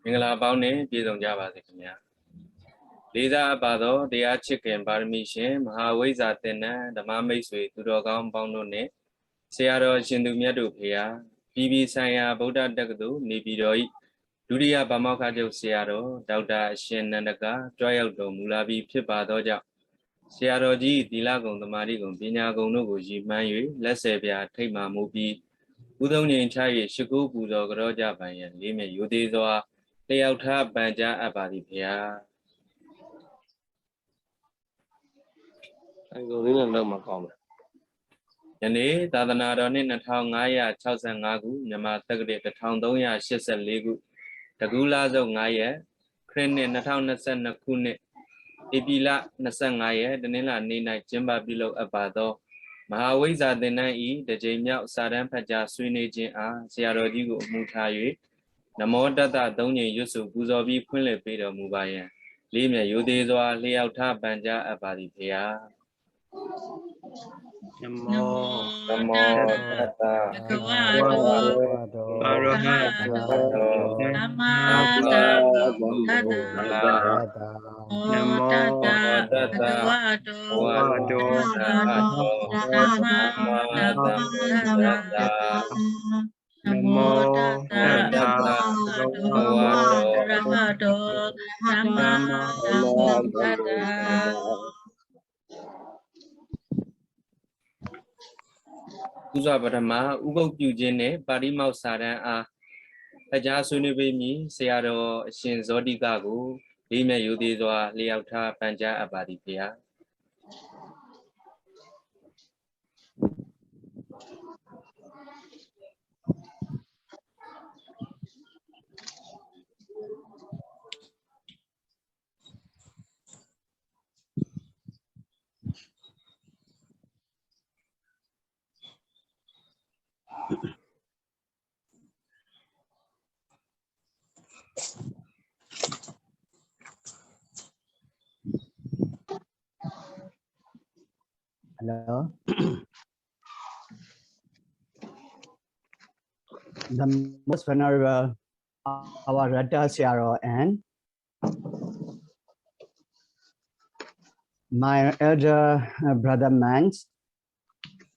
Mingala Baune, Pizon Java, Lida Abado, the Chicken, Barmishin, Mahaweza Tena, the Mames way to Dogam Boundone, Searo Shindumiadu Pia, Bibi Saya, Buddha Dagadu, Nibidoi, Duria Bamaka de Searo, Dauda Shin Nandaka, Joyaldo, Mulabi, Pipa Doja, Searo G, Dilagon, the Marigon, Pinago Nogoji, Mayu, Lesebia, Tema Mubi, Udoni in Chai, Shuku, Budo, Roja, Bayan, Lime, Yudizoa, Lay out her Banja Abadi Pia. I go in and my comment. Yane, Tadanaroni, Natangaya, Charles and Nagu, Yamatagre, the town Doya, Shisa Legu, Tagula Zongaya, Crane, Natan Nasan Nakune, Ibila, Nasangaya, the Nila Nina, Jimba below Abado, Mahaweza the Nai, the Jamia, Sadan Paja, Swine Jin, Sierra Digo, Mutayu, Namoda, Donya Yusu, Guzobi, Pule, Peter Mubaya, Limia, Yudezoa, Leauta, Banja, Abadi Pia. Namo Namo Tata Bhagavato Arahato Sama Sambuddhassa Namo Bhagavato Arahato Sama Sambuddhassa Namo Tassa Bhagavato Arahato Sama Sambuddhassa Uza Badama, Ugo Eugene, Parimau Saran, Pajasunibi, Searo, Shin Zodigago, Lime Yudizoa, Leauta, Panja Abadipia. Hello. The most venerable our Radha Siaro and my elder brother Mans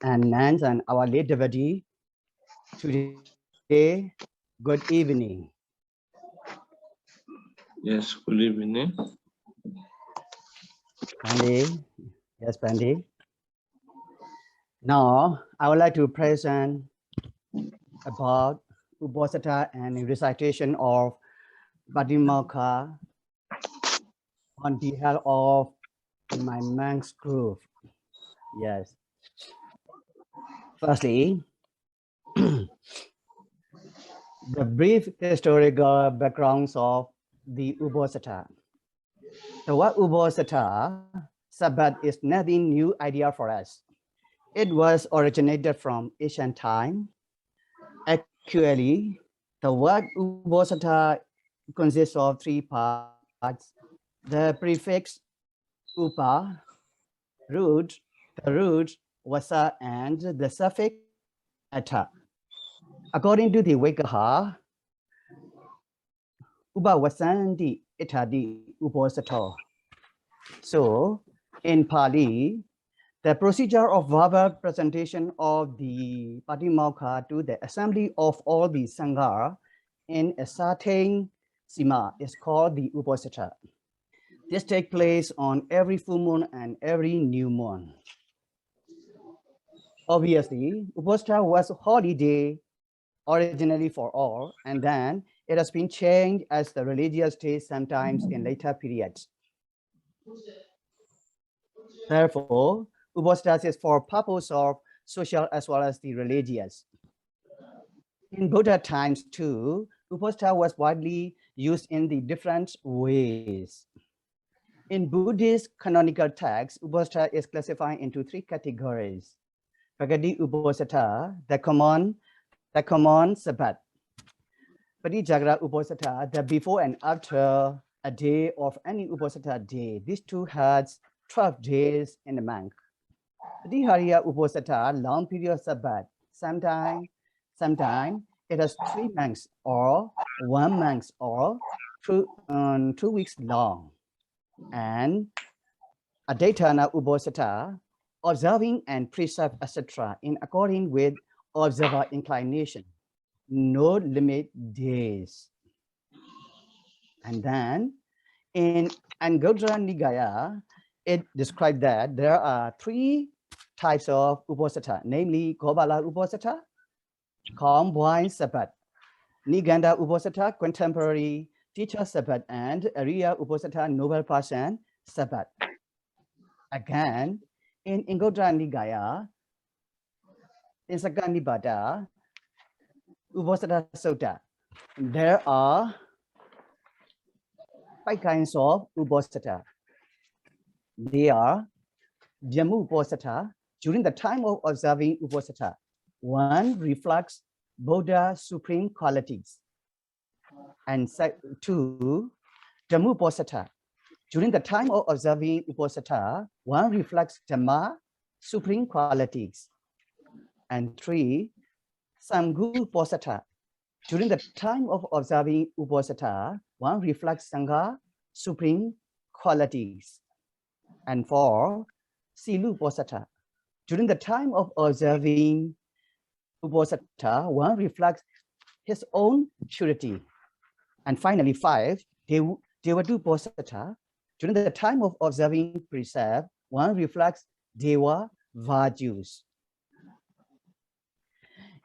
and Nance and our late devotee today. Good evening. Yes, good evening. Pandi. Yes, Pandi. Now, I would like to present about Uposatha and recitation of Patimokkha on behalf of my monks group. Yes. Firstly, the brief historical backgrounds of the Uposatha. The word Uposatha, Sabbath, is nothing new idea for us. It was originated from ancient time. Actually, the word Uposatha consists of three parts. The prefix upa, root, the root vasa, and the suffix atha. According to the Vikaha, upavasanti ithadi uposatha. So, in Pali, the procedure of verbal presentation of the Patimokkha to the assembly of all the Sangha in a certain sima is called the Uposatha. This takes place on every full moon and every new moon. Obviously, Uposatha was a holiday originally for all, and then it has been changed as the religious day sometimes in later periods. Therefore, Uposatha is for purpose of social as well as the religious. In Buddha times too, Uposatha was widely used in the different ways. In Buddhist canonical texts, Uposatha is classified into three categories. Prakati Uposatha, the common Sabbath. Parijagra Uposatha, the before and after a day of any Uposatha day. These two has 12 days in a month. Patihariya Uposatha, long period Sabbath. Sometime It has 3 months or 1 month or 2 weeks long. And a Adetana Ubosata, observing and precept, etc., in according with observer inclination, no limit days. And then in Angodra Nigaya, it described that there are 3 types of Uposatha, namely Gobala Uposatha, combined Sabbath, Niganda Uposatha, contemporary teacher Sabbath, and Arya Uposatha, noble person Sabbath. Again, in Ingodra Nigaya, in Sakanibada, Uposatha Sutta, there are 5 kinds of Uposatha. They are Jamu Uposatha, during the time of observing Uposatha. 1 reflects Buddha's supreme qualities. And 2, Dhammu Uposatha. During the time of observing Uposatha, 1 reflects Dhamma, supreme qualities. And 3, Sanghu Uposatha. During the time of observing Uposatha, 1 reflects Sangha, supreme qualities. And 4, Silu Uposatha. During the time of observing Uposatha, 1 reflects his own purity. And finally, 5, Devadu Uposatha. During the time of observing precept, 1 reflects Deva virtues.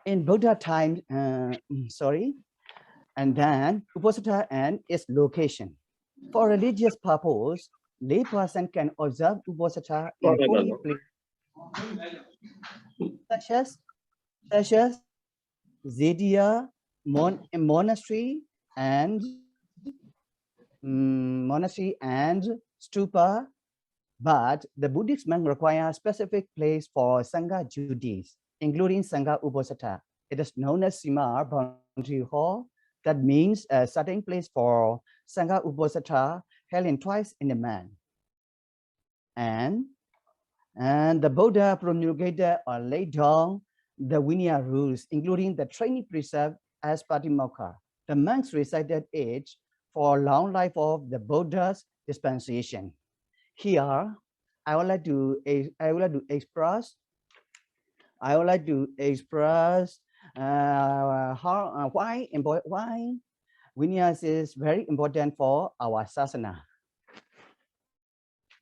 In Buddha time, and then Uposatha and its location. For religious purpose, lay person can observe Uposatha in holy places such as Zedia, monastery and stupa, but the Buddhist monk require a specific place for Sangha duties, including Sangha Uposatha. It is known as Sima, boundary hall. That means a certain place for Sangha Uposatha held in twice in a month. And the Buddha promulgated or laid down the Vinaya rules, including the training precept as Patimokkha. The monks recited it for long life of the Buddha's dispensation. Here, I would like to express why Vinaya is very important for our sasana.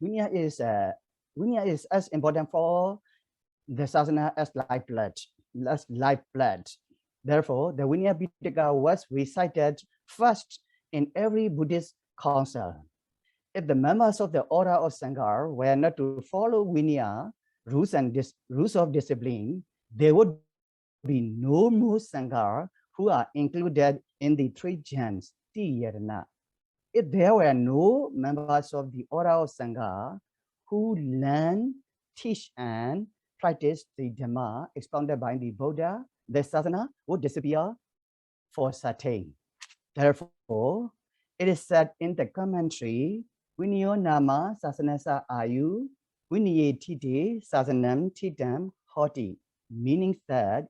Vinaya is as important for the sasana as lifeblood. Therefore, the Vinaya Pitaka was recited first in every Buddhist council. If the members of the order of Sangha were not to follow Vinaya rules of discipline, there would be no more Sangha who are included in the 3 jhans, Tiyarana. If there were no members of the order of Sangha who learn, teach, and practice the Dhamma expounded by the Buddha, the sadhana would disappear for certain. Therefore, it is said in the commentary, Vinayo nama sasanasa ayu, Vinaye tite sasanam titam hoti, meaning that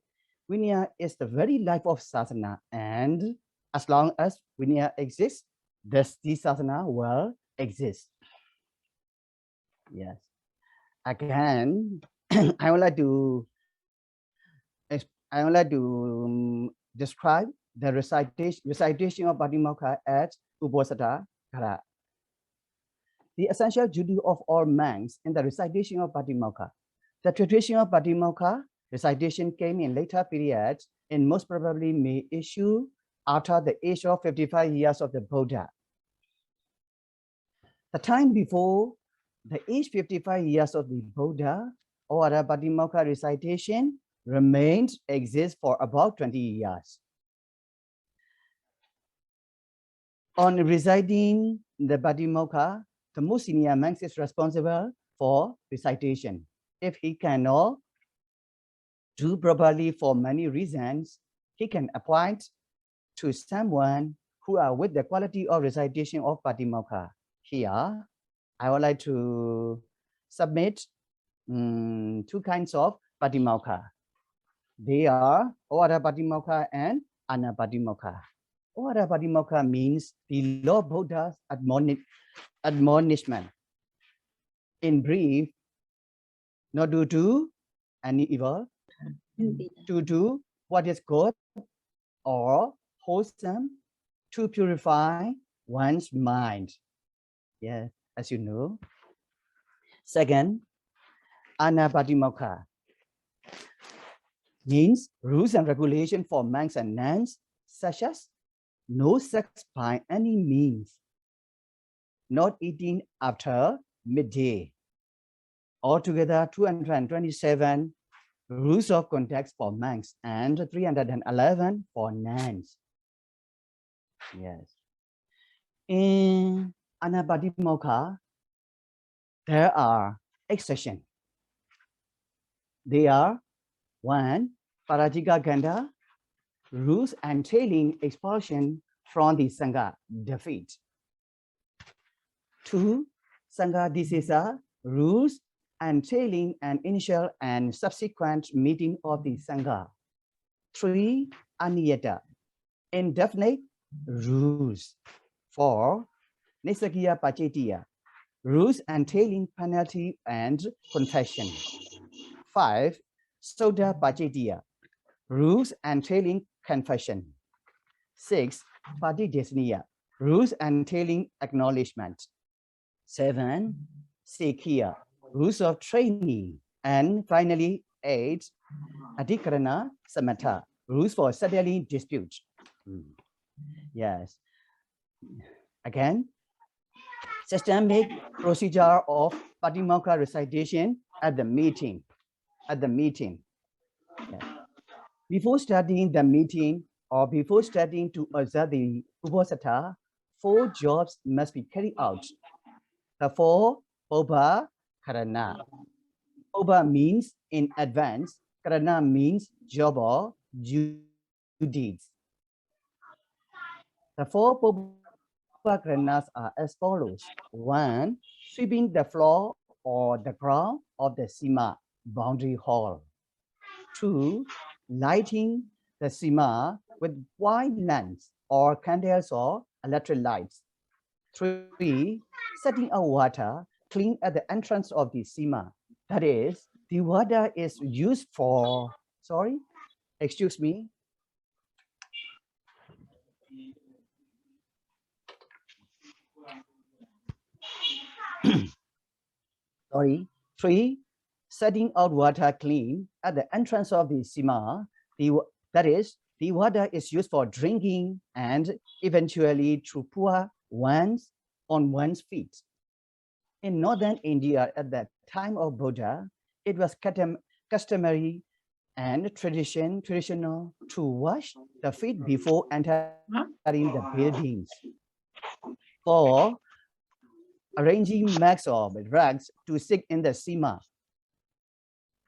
Vinaya is the very life of sadhana, and as long as Vinaya exists, the sadhana will exist. Yes. Again, I would like to describe the recitation of Patimokkha as Uposatha Kara. The essential duty of all monks in the recitation of Patimokkha. The tradition of Patimokkha recitation came in later periods and most probably may issue after the age of 55 years of the Buddha. The time before the age 55 years of the Buddha, or the Patimokkha recitation exists for about 20 years. On reciting the Patimokkha, the most senior monk is responsible for recitation. If he cannot do properly for many reasons, he can appoint to someone who are with the quality of recitation of Patimokkha. Here, I would like to submit 2 kinds of Patimokkha. They are Order Patimokkha and Anapatimokha. Anapatimokha means the Lord Buddha's admonishment. In brief, not to do any evil, to do what is good or wholesome, to purify one's mind. Yes, as you know. Second, Anapatimokha means rules and regulation for monks and nuns, such as no sex by any means, not eating after midday. Altogether, 227 rules of conduct for monks and 311 for nuns. Yes. In Anapatimokha, there are 8 sections. They are 1. Parajika Ganda, rules entailing expulsion from the Sangha, defeat. 2. Sangha Disesa, rules entailing an initial and subsequent meeting of the Sangha. 3. Aniyata, indefinite rules. 4. Nisakiya Pachetiya, rules entailing penalty and confession. 5. Soda Pachetiya, rules entailing confession. 6. Padidesniya, rules entailing acknowledgement. 7. Sekhiya, rules of training. And finally, 8. Adhikarana Samatha, rules for settling disputes. Yes. Again, systemic procedure of Patimokkha recitation at the meeting. Yes. Before starting the meeting or before starting to observe the Uposatha, 4 jobs must be carried out. The 4 Obha Karana. Obha means in advance, Karana means job or duties. The 4 Obha Karanas are as follows. 1. Sweeping the floor or the ground of the Sima boundary hall. 2. Lighting the Sima with white lamps or candles or electric lights. 3. Setting out water clean at the entrance of the Sima. That is, the water is used for, excuse me. Sorry. 3. Setting out water clean at the entrance of the Sima. That is, the water is used for drinking and eventually to pour on one's feet. In northern India at the time of Buddha, it was customary and traditional to wash the feet before entering the buildings. 4. Arranging mats or rugs to sit in the Sima.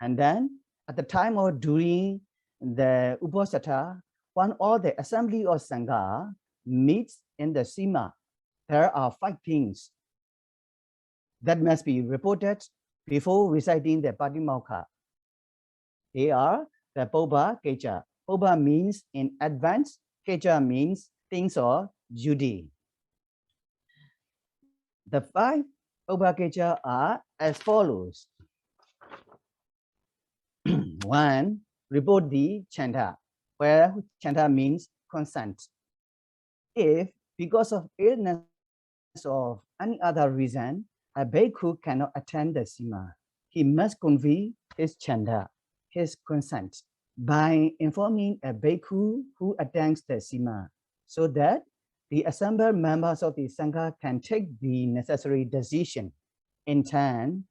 And then at the time or during the Uposatha, when all the assembly of Sangha meets in the Sima, there are 5 things that must be reported before reciting the Patimokkha. They are the Pobha Kecha. Pobha means in advance, Kecha means things or duty. The 5 Pobha Kecha are as follows. 1. Report the chanta, where chanta means consent. If because of illness or any other reason, a bhikkhu cannot attend the Sima, he must convey his chanda, his consent, by informing a bhikkhu who attends the Sima, so that the assembled members of the Sangha can take the necessary decision. In turn,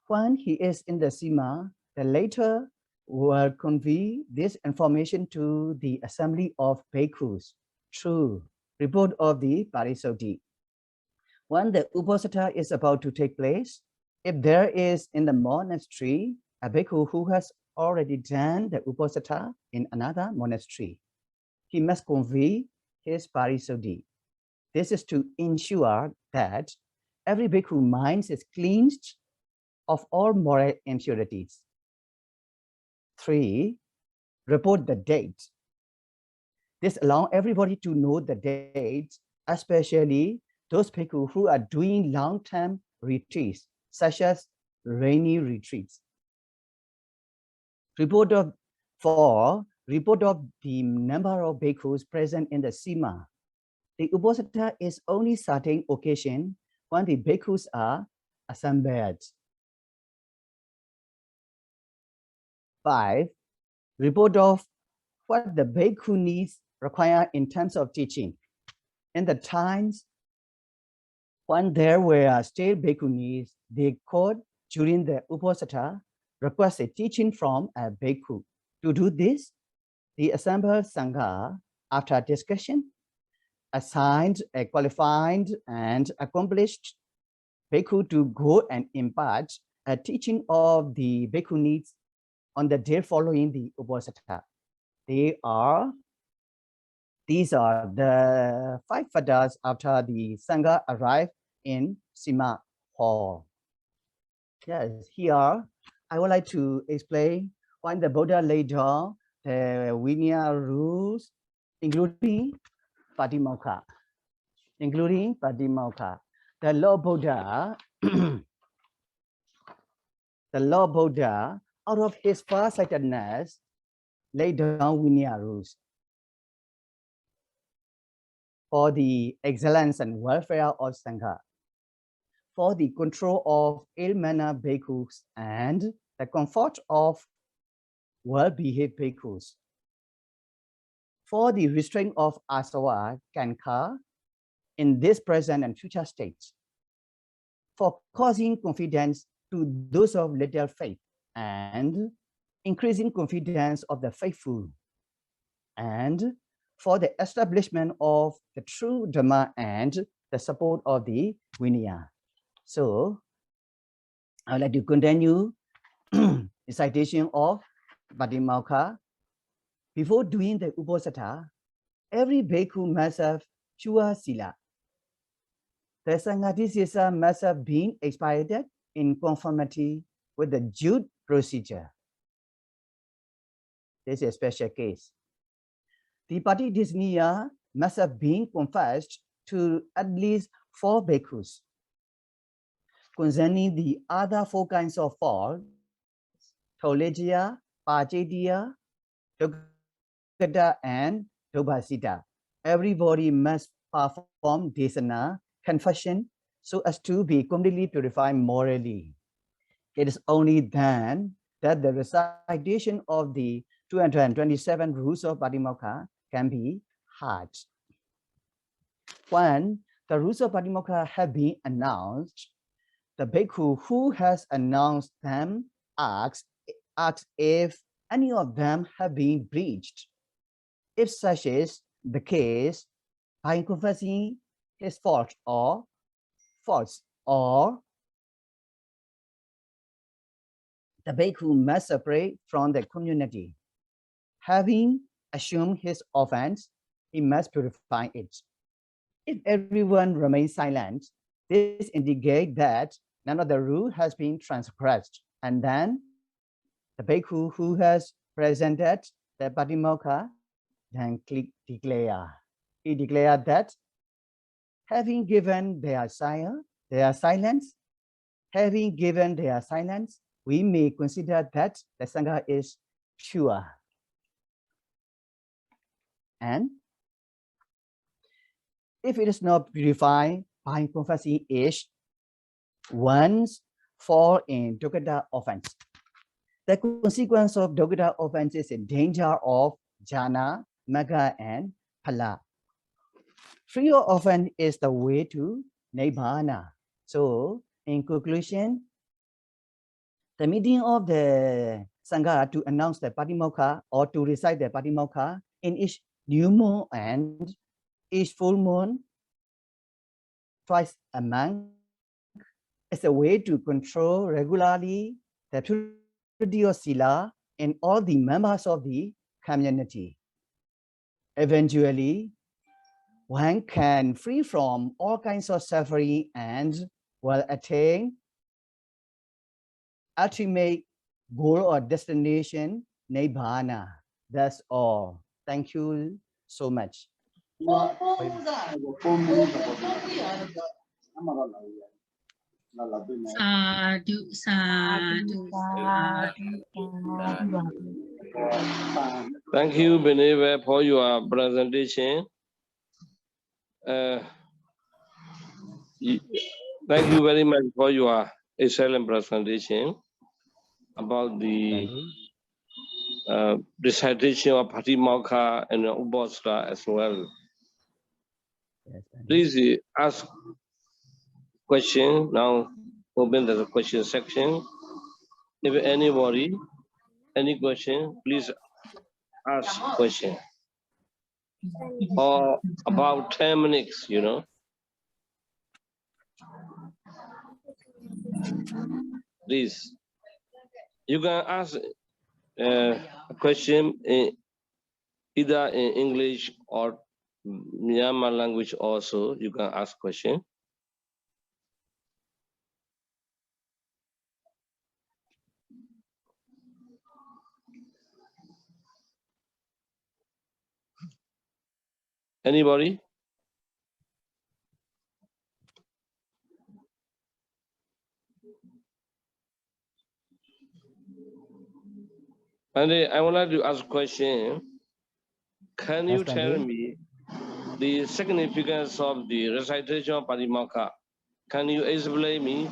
when he is in the Sima, the latter will convey this information to the assembly of bhikkhus through report of the Parisuddhi. When the Uposatha is about to take place, if there is in the monastery a bhikkhu who has already done the Uposatha in another monastery, he must convey his Parisuddhi. This is to ensure that every bhikkhu mind is cleansed of all moral impurities. 3. Report the date. This allows everybody to know the dates, especially those people who are doing long-term retreats, such as rainy retreats. Report of the number of bhikkhus present in the Sima. The Uposatha is only certain occasion when the bhikkhus are assembled. 5. Report of what the bhikkhu needs require in terms of teaching. In the times when there were still bhikkhunis, they could, during the Uposatha, request a teaching from a bhikkhu. To do this, the assembled Sangha, after discussion, assigned a qualified and accomplished bhikkhu to go and impart a teaching of the bhikkhu needs on the day following the Uposatha. These are the 5 fadas after the Sangha arrived in Sima Hall. Yes, here I would like to explain when the Buddha laid down the Vinaya rules, including Patimokkha. The Lord Buddha, the Lord Buddha, out of his farsightedness, laid down Vinaya rules for the excellence and welfare of Sangha, for the control of ill-mannered bhikkhus and the comfort of well-behaved bhikkhus, for the restraint of asava, kankha, in this present and future states, for causing confidence to those of little faith and increasing confidence of the faithful, and for the establishment of the true Dhamma and the support of the Vinaya. So, I would like to continue the citation of Patimokkha. Before doing the Uposatha, every bhikkhu must have pure sila. The Sanghadisisa must have been expiated in conformity with the due procedure. This is a special case. The Patidisniya must have been confessed to at least 4 bhikkhus. Concerning the other 4 kinds of faults, Tholajiya, Pachediya, Dukkhata, and Dobhasita, everybody must perform desana, confession, so as to be completely purified morally. It is only then that the recitation of the 227 rules of Patimokkha can be heard. When the rules of Patimokkha have been announced, the bhikkhu who has announced them asks if any of them have been breached. If such is the case, by confessing his faults or the bhikkhu must separate from the community. Having assumed his offense, he must purify it. If everyone remains silent, this indicates that none of the rule has been transgressed. And then the bhikkhu who has presented the Patimokkha then he declared that having given their silence, we may consider that the Sangha is pure. And if it is not purified by confessing each, once fall in Dukkhata offense. The consequence of Dukkhata offense is a danger of jhana, magga, and phala. Free of offense is the way to nibbana. So, in conclusion, the meeting of the Sangha to announce the Patimokkha or to recite the Patimokkha in each new moon and each full moon twice a month is a way to control regularly the purity of sila in all the members of the community. Eventually, one can free from all kinds of suffering and will attain ultimate goal or destination, Nibbana. That's all. Thank you. so much. Sadhu, sadhu, sadhu. Thank you, Vinaya, for your presentation. Thank you very much for your excellent presentation about the recitation of Patimokkha and Ubostra as well. Yes, Please ask question. Now open the question section. If anybody, any question, please ask question. Or about 10 minutes, you know. Please. You can ask a question either in English or Myanmar language also. You can ask question. Anybody? And I would like to ask a question. Can you Yes, tell Bande. me the significance of the recitation of Patimokkha? Can you explain me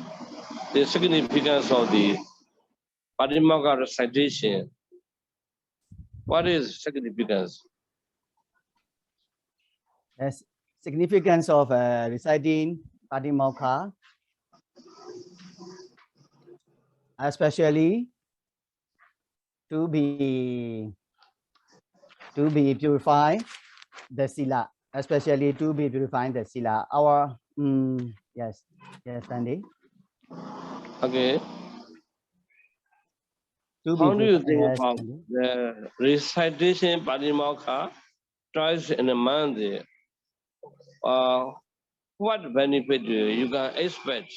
the significance of the Patimokkha recitation? What is significance? Yes, significance of reciting Patimokkha, especially to be purified the sila, especially to be purifying the sila. Our yes, Bande. Okay. To How be do you think yes, about Bande. the recitation Patimokkha twice in a month? What benefit you can expect?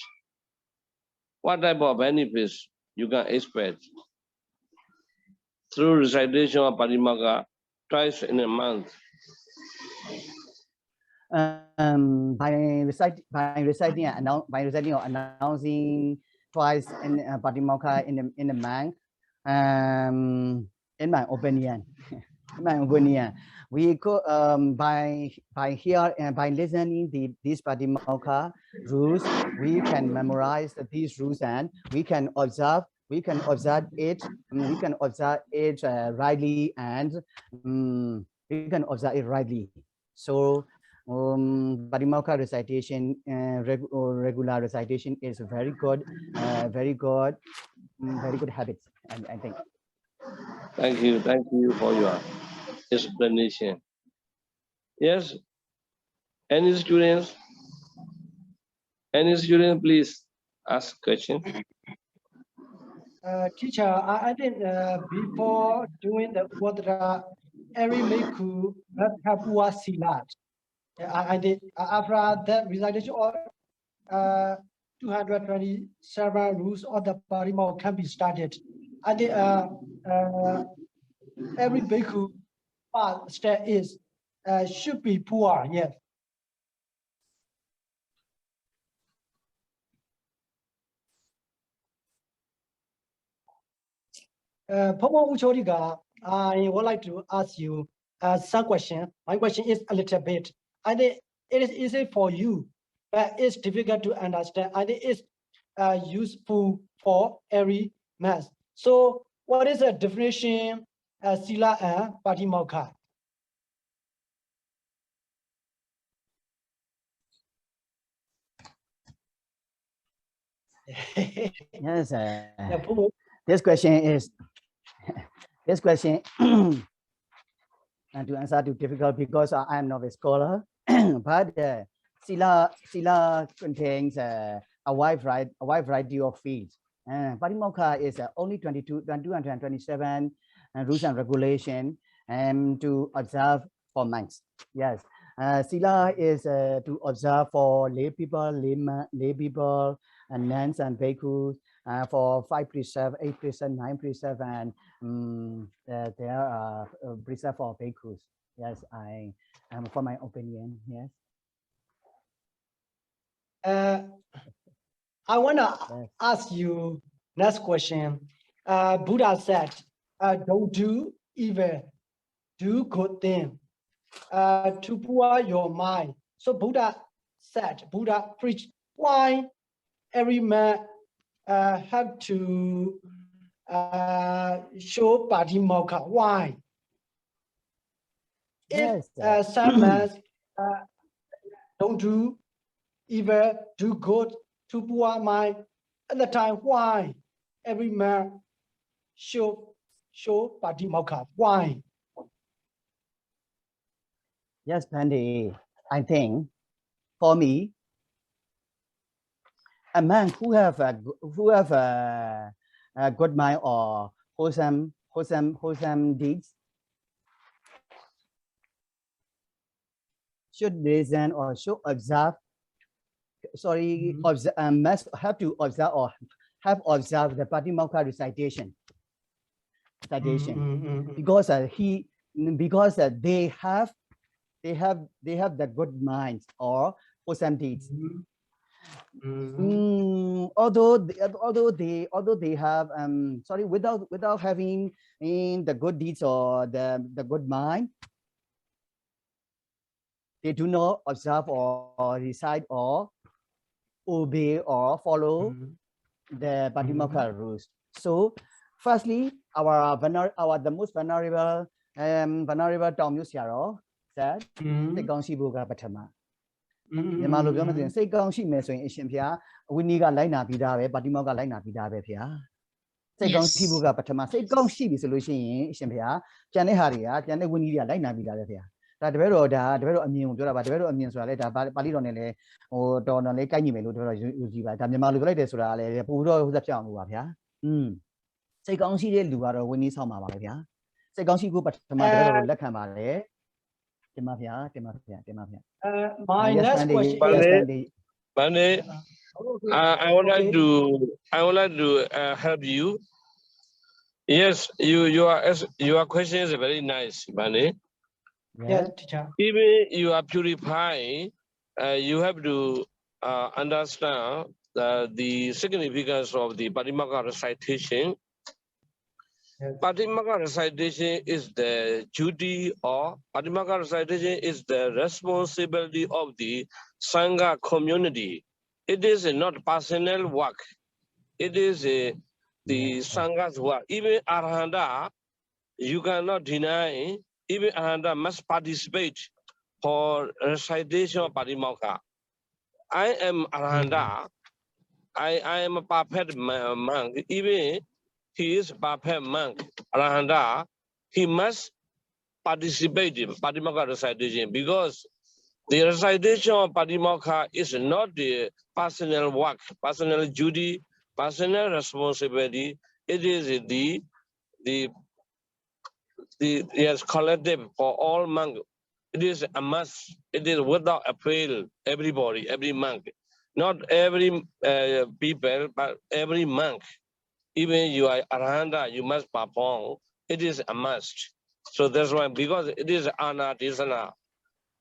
What type of benefits you can expect through recitation of Patimokkha twice in a month? By reciting or announcing twice in Patimokkha in the month. In my opinion, we go by here and by listening these Patimokkha rules, we can memorize these rules and we can observe it. We can observe it rightly and we can observe it rightly. So Patimokkha recitation, regular recitation is very good habits, and I think. Thank you for your explanation. Yes, any students? Any student, please ask question. Teacher, I think before doing the Wadra, every Meku must have Wasilat. I did after that recitation or 227 rules of the Parimo can be started. I did every Beku part step is should be poor, yes. Pomo Uchoriga, I would like to ask you some question. My question is a little bit. I think it is easy for you, but it's difficult to understand. I think it's useful for every mass. So, what is the definition Sila and Patimokkha? Yes, this question is and to answer too difficult because I am not a scholar. But Sila contains a wide variety of fields. Patimokkha is only 227 rules and regulation to observe for monks. Yes. Sila is to observe for lay people, and nuns and bhikkhus. for 5 precept, 8 precept, 9 precept, and there are precept for bhikkhus. Yes, for my opinion. Yes. I wanna Yes. ask you next question. Buddha said, "Don't do evil, do good thing, to pour your mind." So Buddha said, Buddha preached, why every man have to show Patimokkha? Why? If Yes. some man don't do evil, do good, to pour mind, at the time, why every man show Patimokkha? Why? Yes, Pandey. I think for me, a man who have a good mind or wholesome deeds should listen or should observe. Sorry, must have to observe or have observed the Patimokkha recitation. Because they have the good minds or wholesome deeds. Although they have without having the good deeds or the good mind, they do not observe or recite or obey or follow the Patimokkha rules. So firstly, the most venerable Tom Yusiaro said, "Say Gongshi Boga Patama." မြန်မာလိုပြောမယ်ဆိုရင်စိတ်ကောင်းရှိမယ်ဆိုရင်အရှင်ဘုရားဝိနည်းကလိုက်နာပြီးသားပဲပါတိမောကလိုက်နာပြီးသားပဲဗျာစိတ်ကောင်းရှိဖို့ကပထမစိတ်ကောင်းရှိပြီဆိုလို့ရှိရင်အရှင်ဘုရားကျန်တဲ့ဟာတွေကကျန်တဲ့ဝိနည်းတွေကလိုက်နာပြီးသားပဲဗျာဒါတပည့်တော်အမြင်ကိုပြောတာပါတပည့်တော်အမြင်ဆိုတာလေဒါပါဠိတော်နဲ့လည်းဟိုတော်တော်လေးကိုက်ညီမယ်လို့တပည့်တော်ယူကြည့်ပါဒါမြန်မာလိုပြောလိုက်တယ်ဆိုတာလည်းပို့တော့ဟိုသက်ပြောင်းလို့ပါဗျာစိတ်ကောင်းရှိတဲ့လူကတော့ဝိနည်းဆောင်ပါပါပဲဗျာစိတ်ကောင်းရှိဖို့ပထမတပည့်တော်လက်ခံပါတယ်တင်ပါဗျာ My next question Bande, I would like to help you. Yes, your question is very nice, Bande. Yes, teacher. Even you are purifying, you have to understand the significance of the Patimokkha recitation. Yes. Patimokkha recitation is the duty or Patimokkha recitation is the responsibility of the Sangha community. It is not personal work. It is the Sangha's work. Even Arahanta, you cannot deny, even Arahanta must participate for recitation of Patimokkha. I am Arahanta. I am a perfect monk. Even he is a perfect monk, Arahanta, he must participate in Patimokkha recitation because the recitation of Patimokkha is not the personal work, personal duty, personal responsibility. It is the collective for all monks. It is a must. It is without appeal. Everybody, every monk, not every people, but every monk. Even you are Arahanta, you must perform. It is a must. So that's why, because it is Anadisana.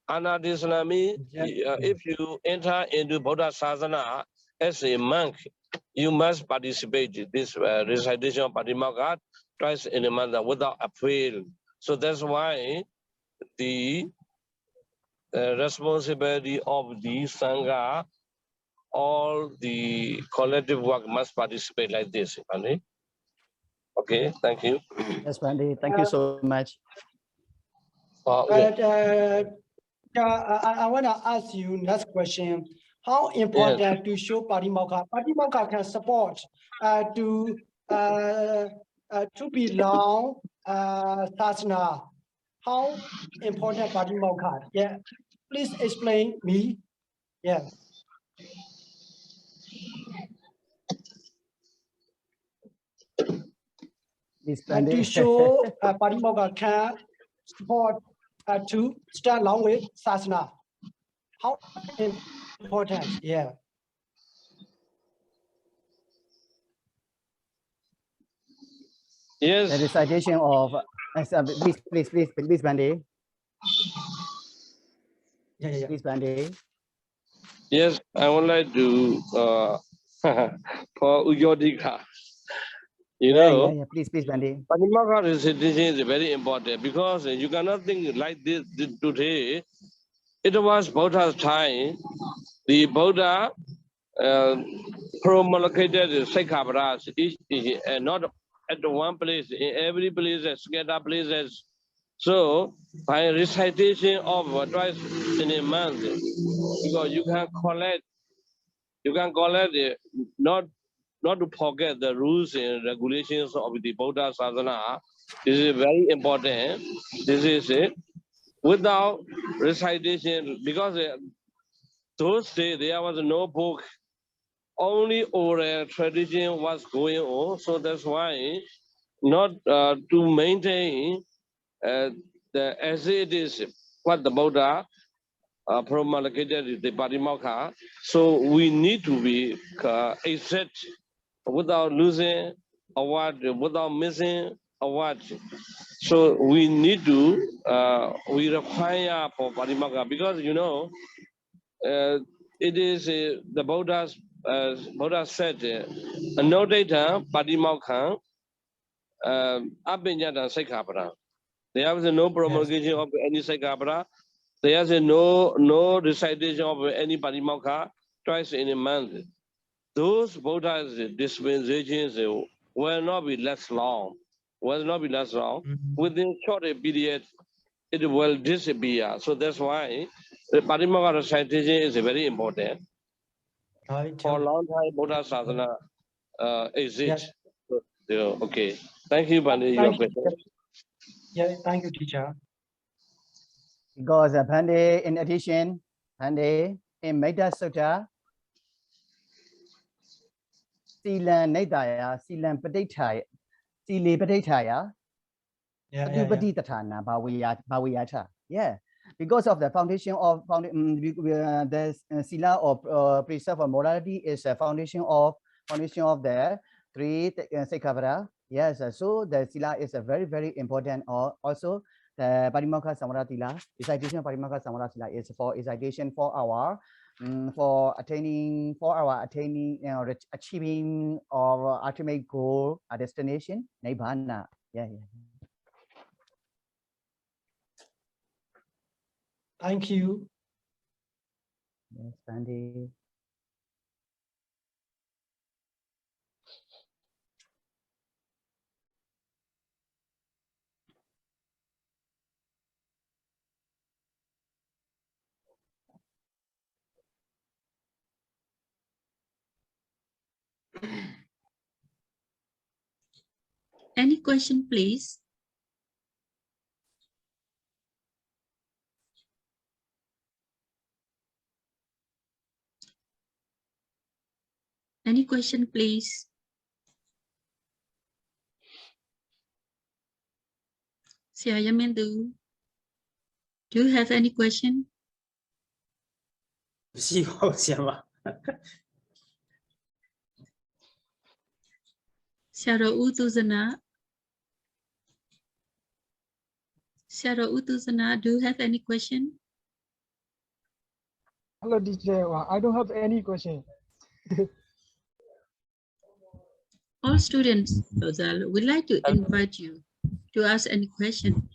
Anadisana means if you enter into Buddha Sasana as a monk, you must participate in this recitation of Patimokkha twice in a month without appeal. So that's why the responsibility of the Sangha, all the collective work must participate like this. Okay, thank you. Yes, Pandey, thank you so much. I want to ask you next question. How important to show Patimokkha? Patimokkha can support to belong Sasana. How important Patimokkha? Yeah, please explain me. Yeah. To show Patimokkha can support to stand along with Sasana. How important? Yeah. Yes. The recitation of please, Bande. Yeah. Please, Bande. Yes, I would like to for Ujodika. You know, Yeah. Please, Bande. Padimaka recitation is very important because you cannot think like this today. It was Buddha's time. The Buddha promulgated the Sekhabras, not at one place, in every place, scattered places. So, by recitation of twice in a month, because you can collect, not to forget the rules and regulations of the Buddha sadhana. This is very important. This is it. Without recitation, because those days there was no book, only oral tradition was going on. So that's why not to maintain as it is what the Buddha promulgated the Parimokha. So we need to be exact without losing a word, without missing a word. So we need to, we require for Parimokha because it is the Buddha said, no data Parimokha Abhinyata Sekhabara. There is no promulgation of any Sekhabara. There is no recitation of any Parimokha twice in a month. Those Buddha's dispensations will not be less long. Within short period, it will disappear. So that's why the Parimokha recitation is very important. For a long time, Buddha sadhana exists. Okay. Thank you, Bandi, your question. Yeah, thank you, teacher. Because Bande, in addition, Bande, in Metta Sutta, Silan Naitaya, Silan Paditaya, Sili Paditaya, Adupati Tatana, Bhaviyata. Yeah. Because of the foundation of the Sila or preserve of morality is a foundation of the three Sekhavara. Yes, so the Sila is a very, very important. Also, the Parimokha Samaratila, recitation of Parimokha Samaratila is for recitation for our achieving our ultimate goal, our destination, Nibbana. Yeah. Thank you. Yes, Sandy. Any question, please? Any question, please? Siayamindu, do you have any question? Shara Utuzana, do you have any question? Hello, teacher. I don't have any question. All students, would like to invite you to ask any question.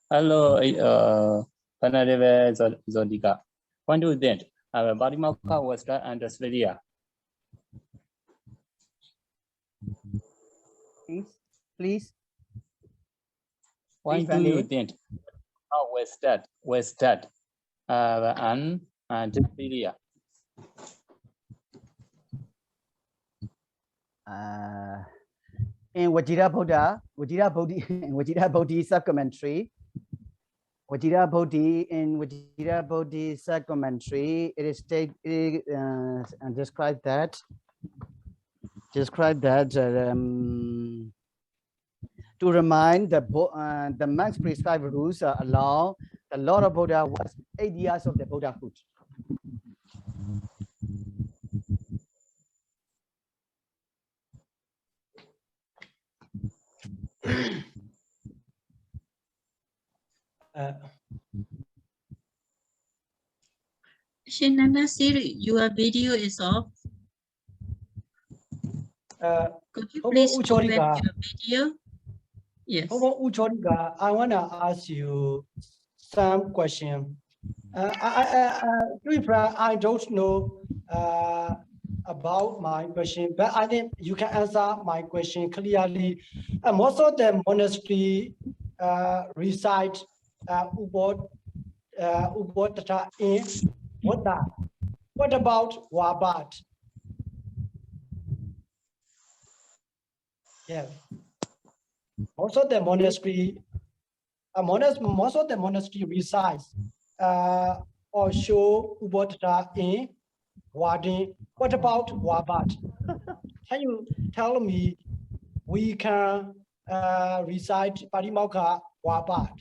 Hello, Honorable Zodika. When do you think Parimokha was done under Australia? Please. When do you think how was that and Australia? In Vajira Bodhi sub-commentary, Vajira Bodhi sub-commentary, it is and describe that to remind the monks prescribed rules allow the Lord of Buddha was 8 years of the Buddhahood. Shinanda Siri, your video is off. Could you please open your video? Yes. I want to ask you some question. I don't know about my question, but I think you can answer my question clearly. Most of the monastery reside Ubodhata in Buddha. What about Wabat? Yes. Most of the monastery resides or show Ubodhata in Wadin. What about Wabat? Can you tell me we can recite Parimokha Wabat?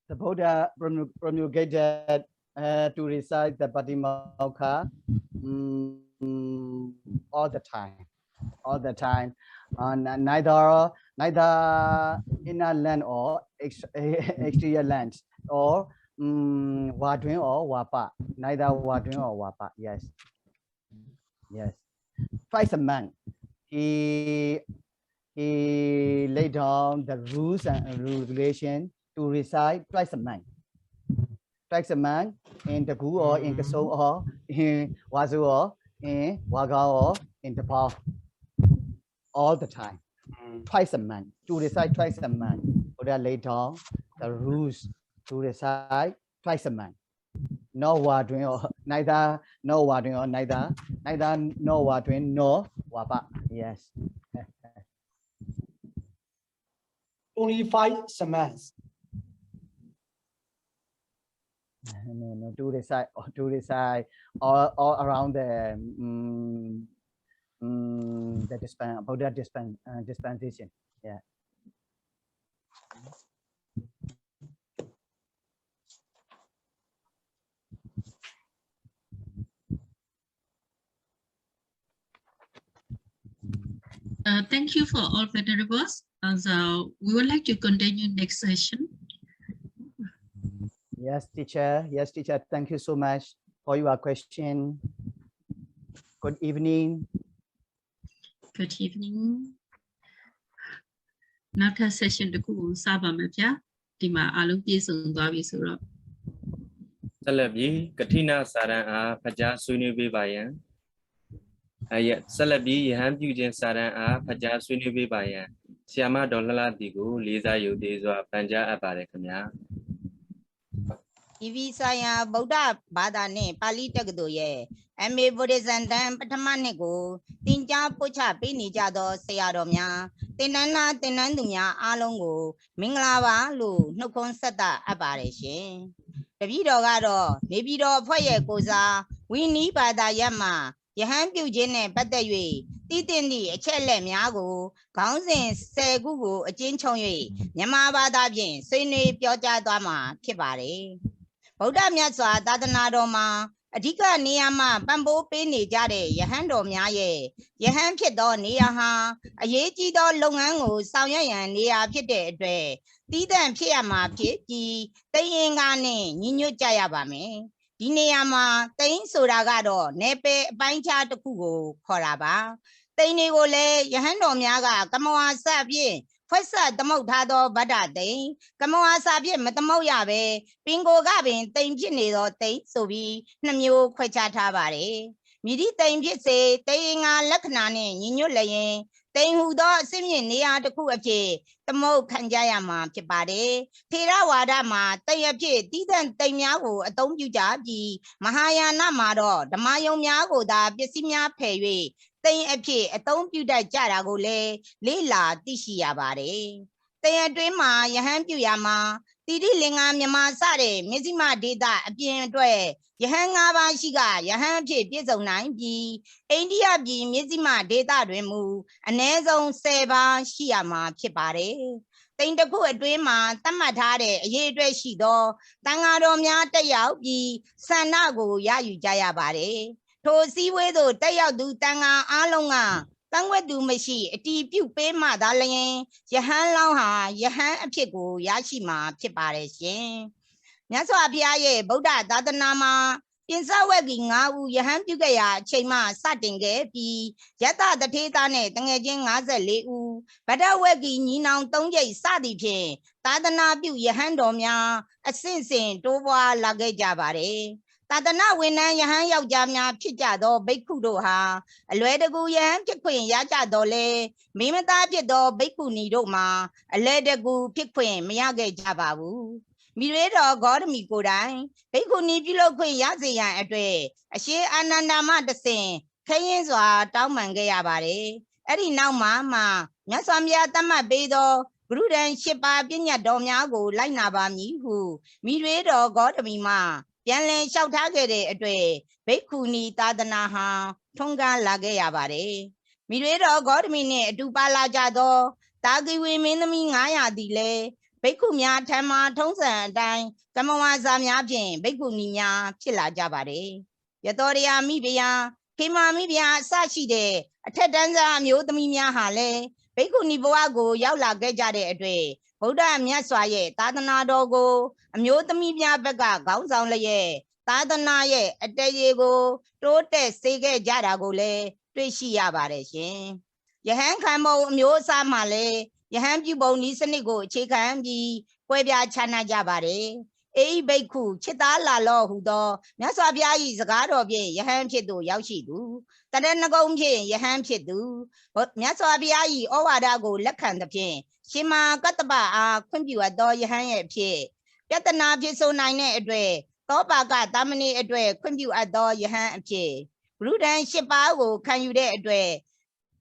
The Buddha promulgated to recite the Patimokha all the time, neither inner land or exterior land, or Wadwin or Wapa, neither Wadwin or Wapa. Yes. Twice a month, he laid down the rules and regulation to recite twice a month in the Gu or in Kasong or in Wazu or in Waga or in the Paul, all the time, twice a month, to recite twice a month. Buddha laid down the rules to recite twice a month. No Wadwin or neither no Wadwin or neither no Wadwin no Wapa. Yes. Only 5 summons. No, to recite all around the Buddha dispensation. Yeah. Thank you for all venerables. So we would like to continue next session. Yes, teacher. Thank you so much for your question. Good evening. Good evening. Now the session to go Saba Mapia. Tima Alupi Sundavi Sura. Salabi, Katina Saran, Paja Suni Bibayan. Salabi, Hampujan Saran, Paja Suni Bibayan. Siama Dolala Digu, Liza Yudizo, Panja Abarekamia. Ivisaya Buddha Badane, Pali Tagadoye, and me Buddhism Dam Patamanigo, Tinja Pucha Pinijado, Sayaromia, Tinana, Tinandunya, Alongo, Minglava, Lu, no consata Abareshe. The Vido Gado, Nebido Poye Goza, we need Bada Yama, Yahan Pugene, Patawe, Titindi, a Chele Miago, Cousin, Say Gugu, a Jinchonye, Yamabada Bien, Sene Pioja Dama, Kibari. Buddha Myatsa, Dadanadoma, Adika Niama, Bamboo Penny Jade, Yahando Myaye, Yahan Pido, Niaha, a Yeti do Longango, Sayan, Nia Pide, Tidan Piama, Piti, Tayingane, Ninu Jayabame, Dineama, Tain Suragado, Nepe, Bancha to Kugo, Koraba, Tainigole, Yahando Myaga, Kamoa Sabie. First, the Motado Bada Day, Kamoa Sabi, Matamo Yabe, Bingo Gabin, Tame Jinny or Tate Sobi, Namu Quachatabare. Midi Tame Jitse, Taying a Lakanani, Nino Layin, Tame who do Simeon near the Kuache, the Mo Kanjayama, Chipade, Tira Wadama, Tayapi, Titan Tamiago, a Tom Yujabi, Mahaya Namado, the Mayo Miago, the Bessimia Pay. They appear a don't you that Jaragole, Lila, Tishiabare. They are dreamer, Yahampuyama, Tidilinga, Yama Sade, Mizima Dida, appearing to Yahanga Shiga, Yahampi, Piso 9B, India B, Mizima Dida remove, and Nezon Seba, Shiama, Chipare. Think the good dreamer, Tamatade, Yedre Shido, Tangadomia, Tayabi, Sanago, Yayu Jayabare. To see whether they are do tanga alonga, Tang wet do mashi, a tea pew pay ma darling, Yahan long ha, Yahan a pigo, Yashima, Pipares, Nyaso Apiaye, Boda, Dadanama, Pinsa wegging, Yahan Pugaya, Chema, Satinge, P, Yata the Tetane, Tangajing as a leu, Bada wegging, Yinan Tonga, Sadi Pay, Tadana Pu Yahan Domia, a Sinsin, Tova, Lage Jabare. Tadana winner Yahan Yau Jamia, Pichado, Bekudo ha, a Ledagu Yan, Piquin, Yacha Dole, Mimata Pido, Beku Nidoma, a Ledagu, Piquin, Miyage Jababu. Mirado God me go down. Beku Nibilo Queen Yazian a day. A she Anandama the same. Kayens are Taumangaya Bare. Eddie now, Mamma. Yasambia Tama Bedo. Gruden Shipa Pinya Domyago, Lainaba me who. Mirado God me ma. Yanle shout target a day. Beku ni Tadanaha. Tonga Lagaya Bare. Mirado God me ne Dupala Jado. Tagi women the Mingaya delay. Beku mia Tama Tongsan Dine, Tamawaza Miabin, Beku Nia, Chilla Jabare. Yatoria Mibia, Kima Mibia, Sashi de, a Tedanza Miodamia Hale, Beku Niboago, Yaula Gejade Adre, Boda Miaswaye, Tadana Dogo, a Miodamia Bega, Gauzan Laye, Tadana ye, a Dayego, Tote Sege Jadagole, Trishi Yabare. Yahan Kamo Miosa Male. Yahan you boni senigo, chicken ye, Quebia Chana Jabare, A Beku, Chita la lo hudo, Nasabia is a god of ye, Yahan Chedu, Yaushidu, Tadanagomje, Yahan Chedu, but Nasabia, Owadago, Lakan the Pie, Shima Kataba, Quimbu adore Yahan Pie, Yatana Piso 9 adre, Topa got Damini adre, Quimbu adore Yahan Pie, Rudan Shipago, can you there adre?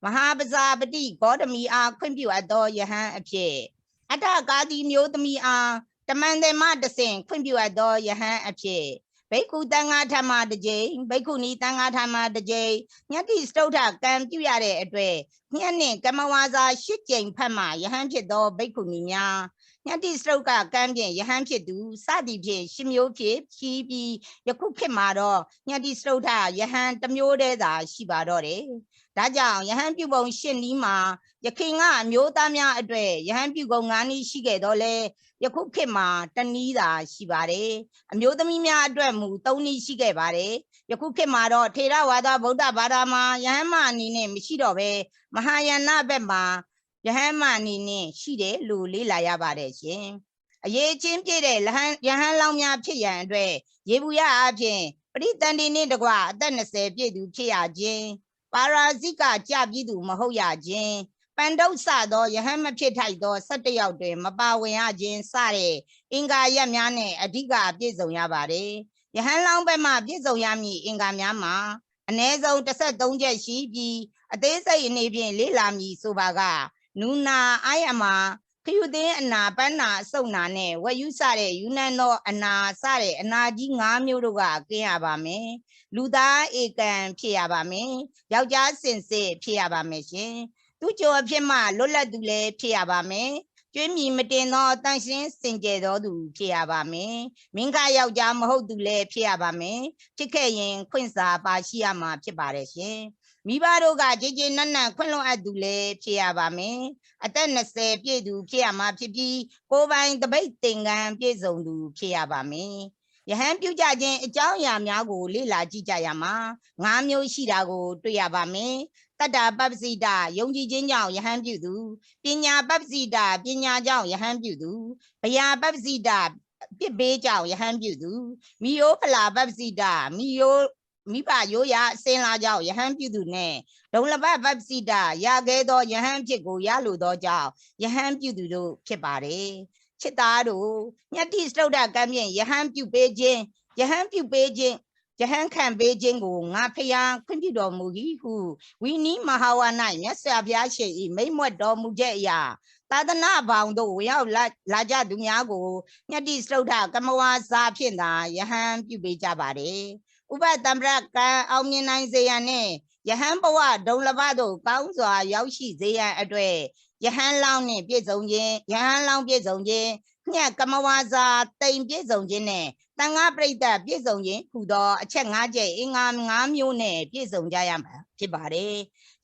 Mahabazabadi, Godami are Quimbu adore Yahan appear. Atagadi Myodami are the man they mad the same, Quimbu adore Yahan appear. Beku Dangatama the J, Beku ni Tangatama the J, Yati Stota, Gam Tuyare adre, Nyane, Gamawaza, Shitjang Pama, Yahan Chedo, Beku Nia. Yati Stoka, Gambia, Yahan Chedu, Sadi J, Shimio Pip, Shibi, Yakukimado, Yati Stota, Yahan Tamyode, Shibadore. Daja, Yahan Pubo Shinima, Yakinga, Myotamia Adre, Yahan Pugo Nani Shige Dole, Yakukima, Tanida, Shibare, and Myodamia Adremu, Tony Shige Bare, Yakukima, Tera Wada, Boda Badama, Yahama Nine, Mishidobe, Mahayana Bemba, Yahama Nine, Shide, Luli Layabare, a ye chimpede, Yahan Lamia Pia Andre, Yebuya Abje, but it done in the gua, then a say, Pidu Pia Jane. Parazika Jabidu Mahoya Jane, Pandosa do Yahama Pitai do Satayao de Mabawea Jane Sare, Inga Yamiane, Adiga Bizo Yabare, Yahan Lambema Bizo Yami, Inga Yama, and Ezo the Sat Donja Shibi, a desa in Avian Lilami Subaga, Nuna Ayama, Kyude na Bana Sonane, where you sare, Yunano, Ana Sare, Anadi Namuruga, Kiabame. Luda Egan Piabame, Yauja Sense Piabame, Tujo Pima, Lola Dule Piabame, Jimmy Medeno, Dancing Singedo du Piabame, Minga Yauja Moho Dule Piabame, Chikayin, Quinza Bashiama Pibareshe, Mibaroga, Jiji Nana, Quino Adule Piabame, Atenase Piedu Piama Pipi, go by the baiting and Piezondu Piabame. Yahan Pujajan, Jaya Miago, Lila Jijayama, Namyo Shidago, Tuyabame, Tata Babsida, Yongi Jinjao, Yahan Pudu, Pinya Babsida, Pinya Jao, Yahan Pudu, Paya Babsida, Pibe Jao, Yahan Pudu, Mio Pala Babsida, Mio Mipa Yoya, Sela Jao, Yahan Pudu ne, Don't love Babsida, Yagedo, Yahan Pigo, Yalu Dojao, Yahan Pudu, Kipare. Chitaro, Yati Stoda Gamian, Yahan Pu Beijing, Yahan Pu Beijing, Yahan can Beijing, Napia, Quintido Mugi, who we need Mahawana, Yasabiashi, Maymodo Mujeya, Tadana bound, we have Laja Dunyago, Yati Stoda, Gamawa Sapina, Yahan Pu Bejabare, Uba Dambraka, Almina Zayane, Yahan Bawa, Don Lavado, Kaunza, Yashi Zaya Adre. Yahan Long ne Piezonye, Yahan Long Piezonye, ညက်ကမဝါစာတိမ်ပြည့်စုံခြင်းနဲ့တန်ခါပရိသတ်ပြည့်စုံခြင်းဟူသောအချက်၅ချက်အင်္ဂါ၅မျိုးနဲ့ပြည့်စုံကြရမှာဖြစ်ပါတယ်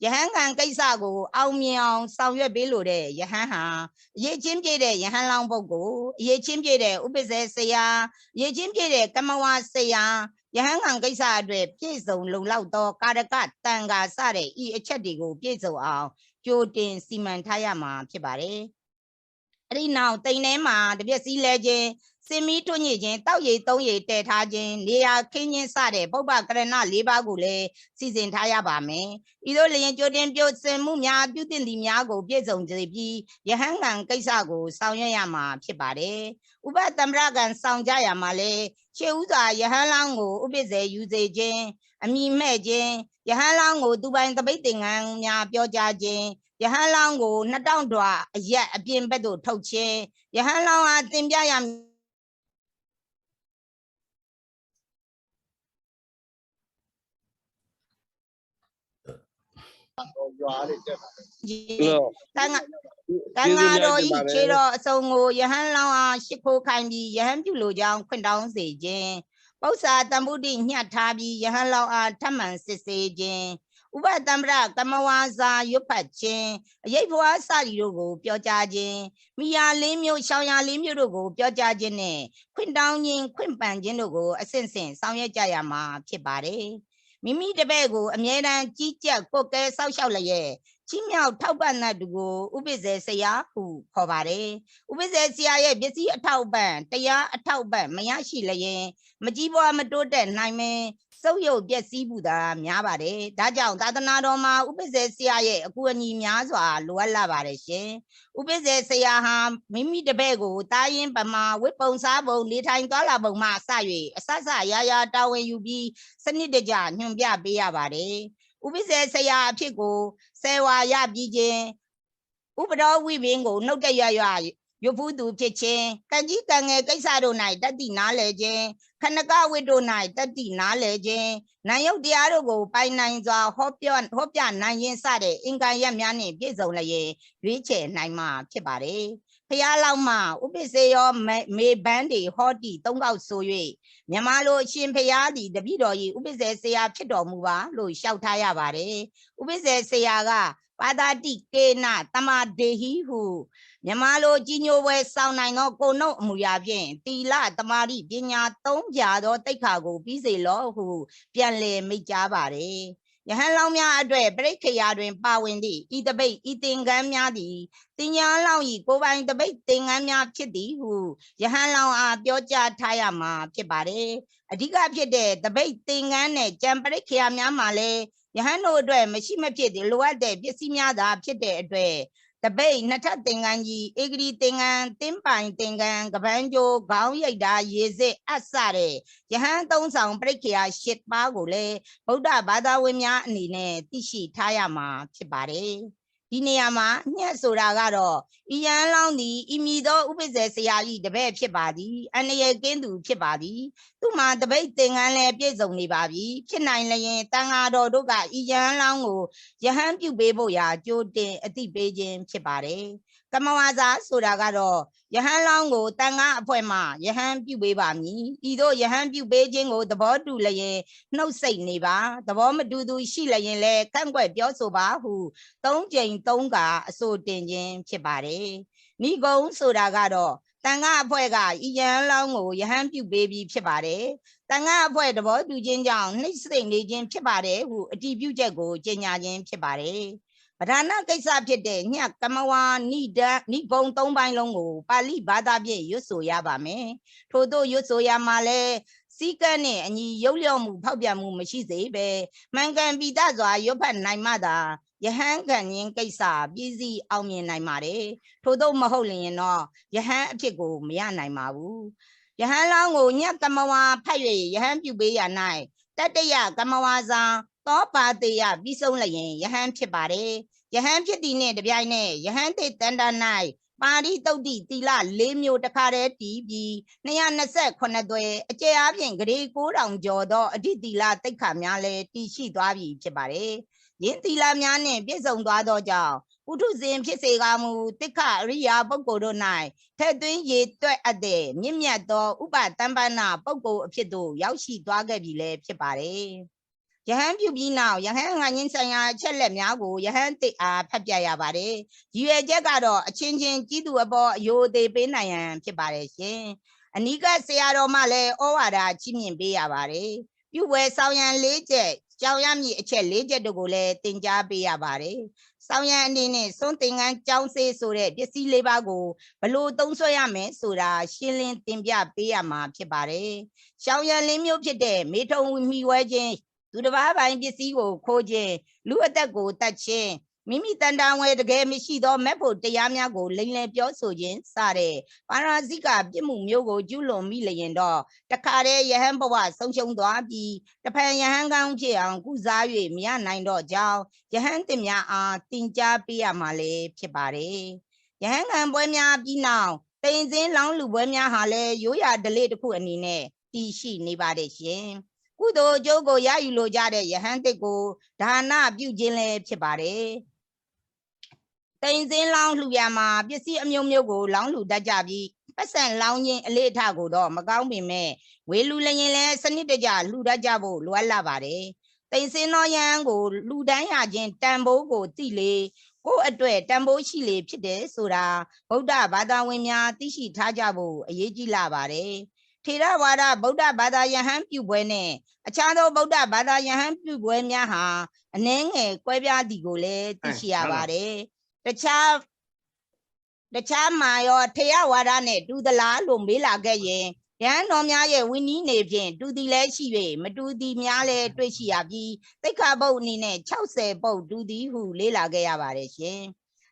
ယဟန်ခံကိစ္စကိုအောင်မြင်အောင်ဆောင်ရွက်ပေးလို့တဲ့ယဟန်ဟာအရေးချင်းပြည့်တဲ့ယဟန်လောင်းပုဂ္ဂိုလ်အရေးချင်းပြည့်တဲ့ဥပ္ပဇေဆရာအရေးချင်းပြည့်တဲ့ကမဝါဆရာယဟန်ခံကိစ္စအတွက်ပြည့်စုံလုံလောက်သောကာရကတန်ခါစတဲ့ဤအချက်တွေကိုပြည့်စုံအောင်ကြိုတင်စီမံထားရမှာဖြစ်ပါတယ်အဲ့ဒီနောက်တိမ်ထဲမှာတပြက်စီလဲခြင်းစင်မီထွညစ်ခြင်းတောက်ရည်သုံးရည်တည်ထားခြင်းနေရာခင်းခြင်းစတဲ့ပုပ္ပကရဏ၄ပါးကိုလည်းစီစဉ်ထားရပါမယ်ဤသို့လျင်ကြိုတင်ပြုစင်မှုများပြုတင်သည်များကိုပြည့်စုံစေပြီးယဟန်ခံကိစ္စကိုဆောင်ရွက်ရမှာဖြစ်ပါတယ်ဥပသမ္ပရကံဆောင်ကြရမှာလဲရှေးဥစွာယဟန်လောင်းကိုဥပ္ပဇေယူစေခြင်းအမိမဲ့ခြင်းယဟန်လောင်းကိုသူပိုင်တပိတ်သင်္ကန်းများပြောကြားခြင်းယဟန်လောင်းကို2000တွာအရက်အပြင်ဘက်သို့ထုတ်ခြင်းယဟန်လောင်းအားတင်ပြရတန်ဃာတော်ဤခြေတော်အစုံကိုယဟန်လောင်းအားရှိခိုးခိုင်းပြီးယဟန်ပြုလိုကြောင်းခွင့်တောင်းစေခြင်းပု္ပ္ပာတမ္ပုဒိညှတ်ထားပြီးယဟန်လောင်းအားထပ်မံစစ်ဆေးခြင်းဥပတံပရကမဝါစာရွတ်ဖတ်ခြင်းအရေးဘွားစသည်တို့ကိုပြောကြားခြင်းမိယာလေးမျိုးရှောင်းရလေးမျိုးတို့ကိုပြောကြားခြင်းနဲ့ခွင့်တောင်းခြင်းခွင့်ပန်ခြင်းတို့ကိုအစဉ်စဉ်ဆောင်ရွက်ကြရမှာဖြစ်ပါတယ်မိမိတပည့်ကိုအမြဲတမ်းကြီးကြပ်ကွက်ကဲစောက်ရှောက်လျက်ချင်းမြောက်ထောက်ပံ့တဲ့သူကိုဥပ္ပဇေဆရာဟုခေါ်ပါတယ်ဥပ္ပဇေဆရာရဲ့ပစ္စည်းအထောက်ပံ့တရားအထောက်ပံ့မရရှိလျင်မကြီးပွားမတိုးတက်နိုင်မင်းစုပ်ယုပ်ပျက်စီးမှုသာများပါတယ်ဒါကြောင့်သာသနာတော်မှာဥပ္ပဇေဆရာရဲ့အကူအညီများစွာလိုအပ်လာပါတယ်ရှင်ဥပ္ပဇေဆရာဟာမိမိတပည့်ကိုတာရင်ပမာဝိပုံစားပုံနေထိုင်သွားလာပုံမှစ၍အဆဆရာရာတာဝန်ယူပြီးစနစ်တကျညွှန်ပြပေးရပါတယ်ဥပ္ပဇေဆရာအဖြစ်ကိုဆယ်ဝါရပြီးခြင်းဥပဒေဝိပင်ကိုနှုတ်တရရွတ်ဖူးသူဖြစ်ခြင်းကံကြီးကံငယ်ကိစ္စတို့၌တတိနားလဲခြင်းခဏကဝိတ္တို့၌တတိနားလဲခြင်းနာယုတ်တရားတို့ကိုပိုင်နိုင်စွာဟောပြနိုင်ခြင်းစတဲ့အင်္ဂါရပ်များနှင့်ပြည့်စုံလျက်ရွေးချယ်နိုင်မှာဖြစ်ပါတယ်ဖျားလောက်မှဥပ္ပစေယောမေဘန်းတွေဟောတိသုံးခေါက်ဆို၍မြန်မာလိုအရှင်ဖျားသည်တပည့်တော်၏ဥပ္ပစေဆရာဖြစ်တော်မူပါလို့လျှောက်ထားရပါတယ်ဥပ္ပစေဆရာကပါတာတိကေနတမဒေဟိဟုမြန်မာလိုကြီးညိုပွဲဆောင်နိုင်သောကိုနှုတ်အမူအရာဖြင့်တီလတမာတိပညာသုံးပြသောတိတ်ခါကိုပြီးစေလောဟုပြန်လည်မိတ်ကြားပါတယ်ယဟန်လောင်းများအတွက်ပရိက္ခယာတွင်ပါဝင်သည့်ဤတပိတ်ဤသင်္ကန်းများသည်တင်ညာလောင်းဤကိုပိုင်တပိတ်သင်္ကန်းများဖြစ်သည်ဟုယဟန်လောင်းအားပြောကြားထားရမှာဖြစ်ပါတယ်အဓိကဖြစ်တဲ့တပိတ်သင်္ကန်းနဲ့ကြံပရိက္ခယာများမှာလည်းယဟန်တို့အတွက်မရှိမဖြစ်လိုအပ်တဲ့ပစ္စည်းများသာဖြစ်တဲ့အတွက်တပိတ်နှစ်ထပ်သင်္ကန်းကြီးဧကတိသင်္ကန်းတင်းပိုင်သင်္ကန်းကပန်းကြိုးခေါင်းရိပ်တာရေစစ်အပ်စတဲ့ယဟန်သုံးဆောင်ပရိက္ခယာ၈ပါးကိုလည်းဗုဒ္ဓဘာသာဝင်များအနေနဲ့သိရှိထားရမှာဖြစ်ပါတယ်ဒီနေရာမှာညှက်ဆိုတာကတော့ဤယဟန်လောင်းသည်ဤမည်သောဥပ္ပဇေဆရာ၏တပည့်ဖြစ်ပါသည်အန္တရာယ်ကင်းသူဖြစ်ပါသည်သူမှာတပိတ်သင်္ကန်းလည်းပြည့်စုံနေပါပြီဖြစ်နိုင်လျင်တန်ဃာတော်တို့ကဤယဟန်လောင်းကိုယဟန်ပြုပေးဖို့ရာကြိုတင်အသိပေးခြင်းဖြစ်ပါတယ်ကမဝါစာဆိုတာကတော့ယဟန်လောင်းကိုတန်ခါအဖွဲ့မှယဟန်ပြုပေးပါမည်ဤသို့ယဟန်ပြုပေးခြင်းကိုသဘောတူလျင်နှုတ်ဆက်နေပါသဘောမတူသူရှိလျင်လည်းကန့်ကွက်ပြောဆိုပါဟု၃ကြိမ်၃ခါအဆိုတင်ခြင်းဖြစ်ပါတယ်ဏိဂုံဆိုတာကတော့တန်ခါအဖွဲ့ကဤယဟန်လောင်းကိုယဟန်ပြုပေးပြီးဖြစ်ပါတယ်တန်ခါအဖွဲ့သဘောတူခြင်းကြောင့်နှိမ့်စိတ်နေခြင်းဖြစ်ပါတယ်ဟုအတည်ပြုချက်ကိုကြေညာခြင်းဖြစ်ပါတယ်ပဓာနကိစ္စဖြစ်တဲ့ညကမဝါနိဒနိဂုံ၃ပိုင်းလုံးကိုပါဠိဘာသာဖြင့်ရွတ်ဆိုရပါမယ်ထို့သောရွတ်ဆိုရမှာလဲစီကံနှင့်အညီရုပ်လျော့မှုဖောက်ပြန်မှုမရှိစေပဲမှန်ကန်ပိတစွာရွတ်ဖတ်နိုင်မှသာယဟန်ခံခြင်းကိစ္စပြည်စည်းအောင်မြင်နိုင်ပါတယ်ထို့သောမဟုတ်လျင်တော့ယဟန်အဖြစ်ကိုမရနိုင်ပါဘူးယဟန်လောင်းကိုညကမဝါဖတ်၍ယဟန်ပြုပေးရ၌တတ္တယကမဝါစာသောပါတေယပြီးဆုံးလျင်ယဟန်ဖြစ်ပါတယ်ယဟန်ဖြစ်သည်နှင့်တပြိုင်နက်ယဟန်တေတန္တ၌ပါရိတုတ်တိသီလ၄မျိုးတခါတည်းတည်ပြီး228သွဲအကျယ်အားဖြင့်ဂရေ9000ကျော်သောအဓိသီလတိတ်ခါများလည်းတည်ရှိသွားပြီဖြစ်ပါတယ်ယင်းသီလများနှင့်ပြည့်စုံသွားသောကြောင့် ပုထုဇဉ်ဖြစ်စေကမူတိခရိယာပုဂ္ဂိုလ်တို့၌ထဲ့သွင်းရေတွက်အပ်တဲ့မြင့်မြတ်သောဥပတမ္ပနာပုဂ္ဂိုလ်အဖြစ်သို့ရောက်ရှိသွားခဲ့ပြီလည်းဖြစ်ပါတယ်ယဟန်ပြုပြီးနောက်ယဟန်ငါညင်းဆိုင်ရာအချက်လက်များကိုယဟန်သိအားဖတ်ပြရပါတယ်ရည်ရွယ်ချက်ကတော့အချင်းချင်းကြီးသူအပေါ်အယိုသေးပေးနိုင်ရန်ဖြစ်ပါတယ်ရှင်အနိကဆရာတော်မှလည်းဩဝါဒချီးမြှင့်ပေးရပါတယ်ပြုဝဲဆောင်ရန်၄ချက်ကြောင်ရမည်အချက်၄ချက်တို့ကိုလည်းသင်ကြားပေးရပါတယ်ဆောင်ရန်အနေနဲ့စွန့်သင်္ကန်းကြောင်းစေးဆိုတဲ့ပစ္စည်း၄ပါးကိုဘလို့သုံးဆွဲရမယ်ဆိုတာရှင်းလင်းသင်ပြပေးရမှာဖြစ်ပါတယ်ရှောင်ရန်လေးမျိုးဖြစ်တဲ့မေထုံမိဝဲခြင်းသူတစ်ပါးပိုင်ပစ္စည်းကိုခိုးခြင်းလူအသက်ကိုတတ်ခြင်းမိမိတန်တန်ဝဲတကယ်မရှိသောမက်ဖို့တရားများကိုလိမ်လည်ပြောဆိုခြင်းစတဲ့ပါရာဇိကပြစ်မှုမျိုးကိုကျူးလွန်မိလျင်တော့တခါတည်းယဟန်ဘဝဆုံးရှုံးသွားပြီးတဖန်ယဟန်ကောင်းဖြစ်အောင်ကုစား၍မရနိုင်တော့ကြောင်းယဟန်သင်များအားတင်ကြားပေးရမှာလည်းဖြစ်ပါတယ်ယဟန်ခံပွဲများပြီးနောက်တိမ်စင်းလောင်းလူပွဲများဟာလည်းရိုးရာဓလေ့တစ်ခုအနေနဲ့တည်ရှိနေပါတယ်ရှင်ကုသိုလ်အကျိုးကိုရယူလိုကြတဲ့ယဟန်တစ်ကိုဒါနပြုခြင်းလည်းဖြစ်ပါတယ်တိမ်စင်းလောင်းလှူရမှာပစ္စည်းအမျိုးမျိုးကိုလောင်းလှူတတ်ကြပြီးပတ်စံလောင်းခြင်းအလေးအထကိုတော့မကောင်းပေမဲ့ဝေလူလျင်လည်းစနစ်တကျလှူတတ်ကြဖို့လိုအပ်လာပါတယ်တိမ်စင်းသောယဟန်ကိုလှူဒန်းရခြင်းတန်ဖိုးကိုသိလေကိုယ့်အတွက်တန်ဖိုးရှိလေဖြစ်တယ်ဆိုတာဗုဒ္ဓဘာသာဝင်များသိရှိထားကြဖို့အရေးကြီးလာပါတယ်ထေရဝါဒဗုဒ္ဓဘာသာယဟန်ပြုပွဲနဲ့အခြားသောဗုဒ္ဓဘာသာယဟန်ပြုပွဲများဟာအနည်းငယ်ကွဲပြားသည်ကိုလည်းသိရှိရပါတယ်တခြားမှာရောထေရဝါဒနဲ့တူသလားလို့မေးလာခဲ့ရင်ယဟန်တော်များရဲ့ဝိနည်းနေဖြင့်တူသည်လည်းရှိ၍မတူသည်များလည်းတွေ့ရှိရပြီးသိက္ခာပုဒ်အနေနဲ့60ပုဒ်တူသည်ဟုလေ့လာခဲ့ရပါတယ်ရှင်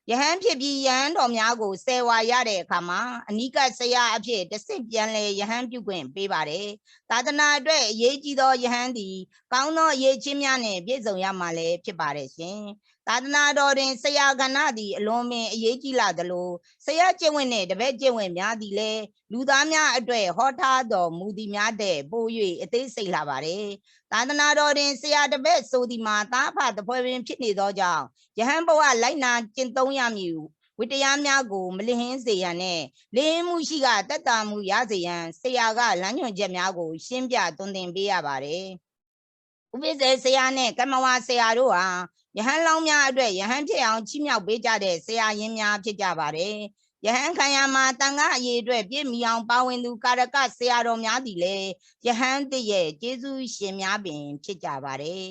ယဟန်ဖြစ်ပြီးယဟန်တော်များကိုဆယ်ဝါရတဲ့အခါမှာအနိကဆရာအဖြစ်တဆင့်ပြန်လဲယဟန်ပြုခွင့်ပေးပါတယ်သာသနာအတွက်အရေးကြီးသောယဟန်သည်ကောင်းသောအရေးချင်းများနဲ့ပြည့်စုံရမှာလည်းဖြစ်ပါတယ်ရှင်သာသနာတော်တွင်ဆရာကဏ္ဍသည်အလွန်ပင်အရေးကြီးလာသလိုဆရာကျင့်ဝတ်နှင့်တပည့်ကျင့်ဝတ်များသည်လည်းလူသားများအတွက်ဟောထားတော်မူသည်များတဲ့ပို၍အသေးစိတ်လာပါတယ်သာသနာတော်တွင်ဆရာတပည့်ဆိုသည်မှာသားအဖတပွဲပင်ဖြစ်နေသောကြောင့်ယဟန်ဘဝလိုက်နာကျင့်သုံးရမည်ဝိတရားများကိုမလစ်ဟင်းစေရန်နဲ့လင်းမှုရှိကတက်တာမှုရစေရန်ဆရာကလမ်းညွှန်ချက်များကိုရှင်းပြသွန်သင်ပေးရပါတယ်ဥပိ္ပဇေဆရာနဲ့ကမ္မဝါဆရာတို့ဟာယဟန်လောင်းများအတွက်ယဟန်ဖြစ်အောင်ချီးမြှောက်ပေးကြတဲ့ဆရာရင်းများဖြစ်ကြပါတယ်ယဟန်ခံရမှာတန်ခါအရေးအတွက်ပြည့်မီအောင်ပါဝင်သူကာရကဆရာတော်များသည်လည်းယဟန်တည်းရဲ့ကျေးဇူးရှင်များပင်ဖြစ်ကြပါတယ်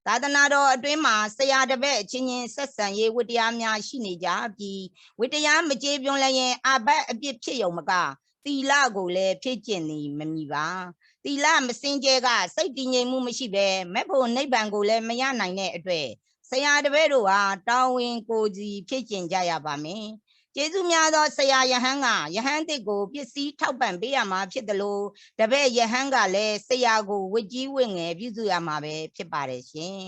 သာသနာတော်အတွင်းမှာဆရာတပည့်အချင်းချင်းဆက်ဆံရေးဝတ္တရားများရှိနေကြပြီးဝတ္တရားမကြေပွန်လည်းရင်အဘတ်အပြစ်ဖြစ်ရုံမကသီလကိုလည်းဖြည့်ကျင့်သည်မမီပါသီလမစင်ကြဲကစိတ်တည်ငြိမ်မှုမရှိဘဲမဲ့ဖို့နိဗ္ဗာန်ကိုလည်းမရနိုင်တဲ့အတွက်ဆရာတပည့်တို့ဟာတောင်းဝင်ကိုစီဖြည့်ကျင့်ကြရပါမယ်ကျေးဇူးများသောဆရာယဟန်ကယဟန်တစ်ကိုပစ္စည်းထောက်ပံ့ပေးရမှာဖြစ်တယ်လို့တပည့်ယဟန်ကလည်းဆရာကိုဝတ်ကြီးဝတ်ငယ်ပြုစုရမှာပဲဖြစ်ပါတယ်ရှင်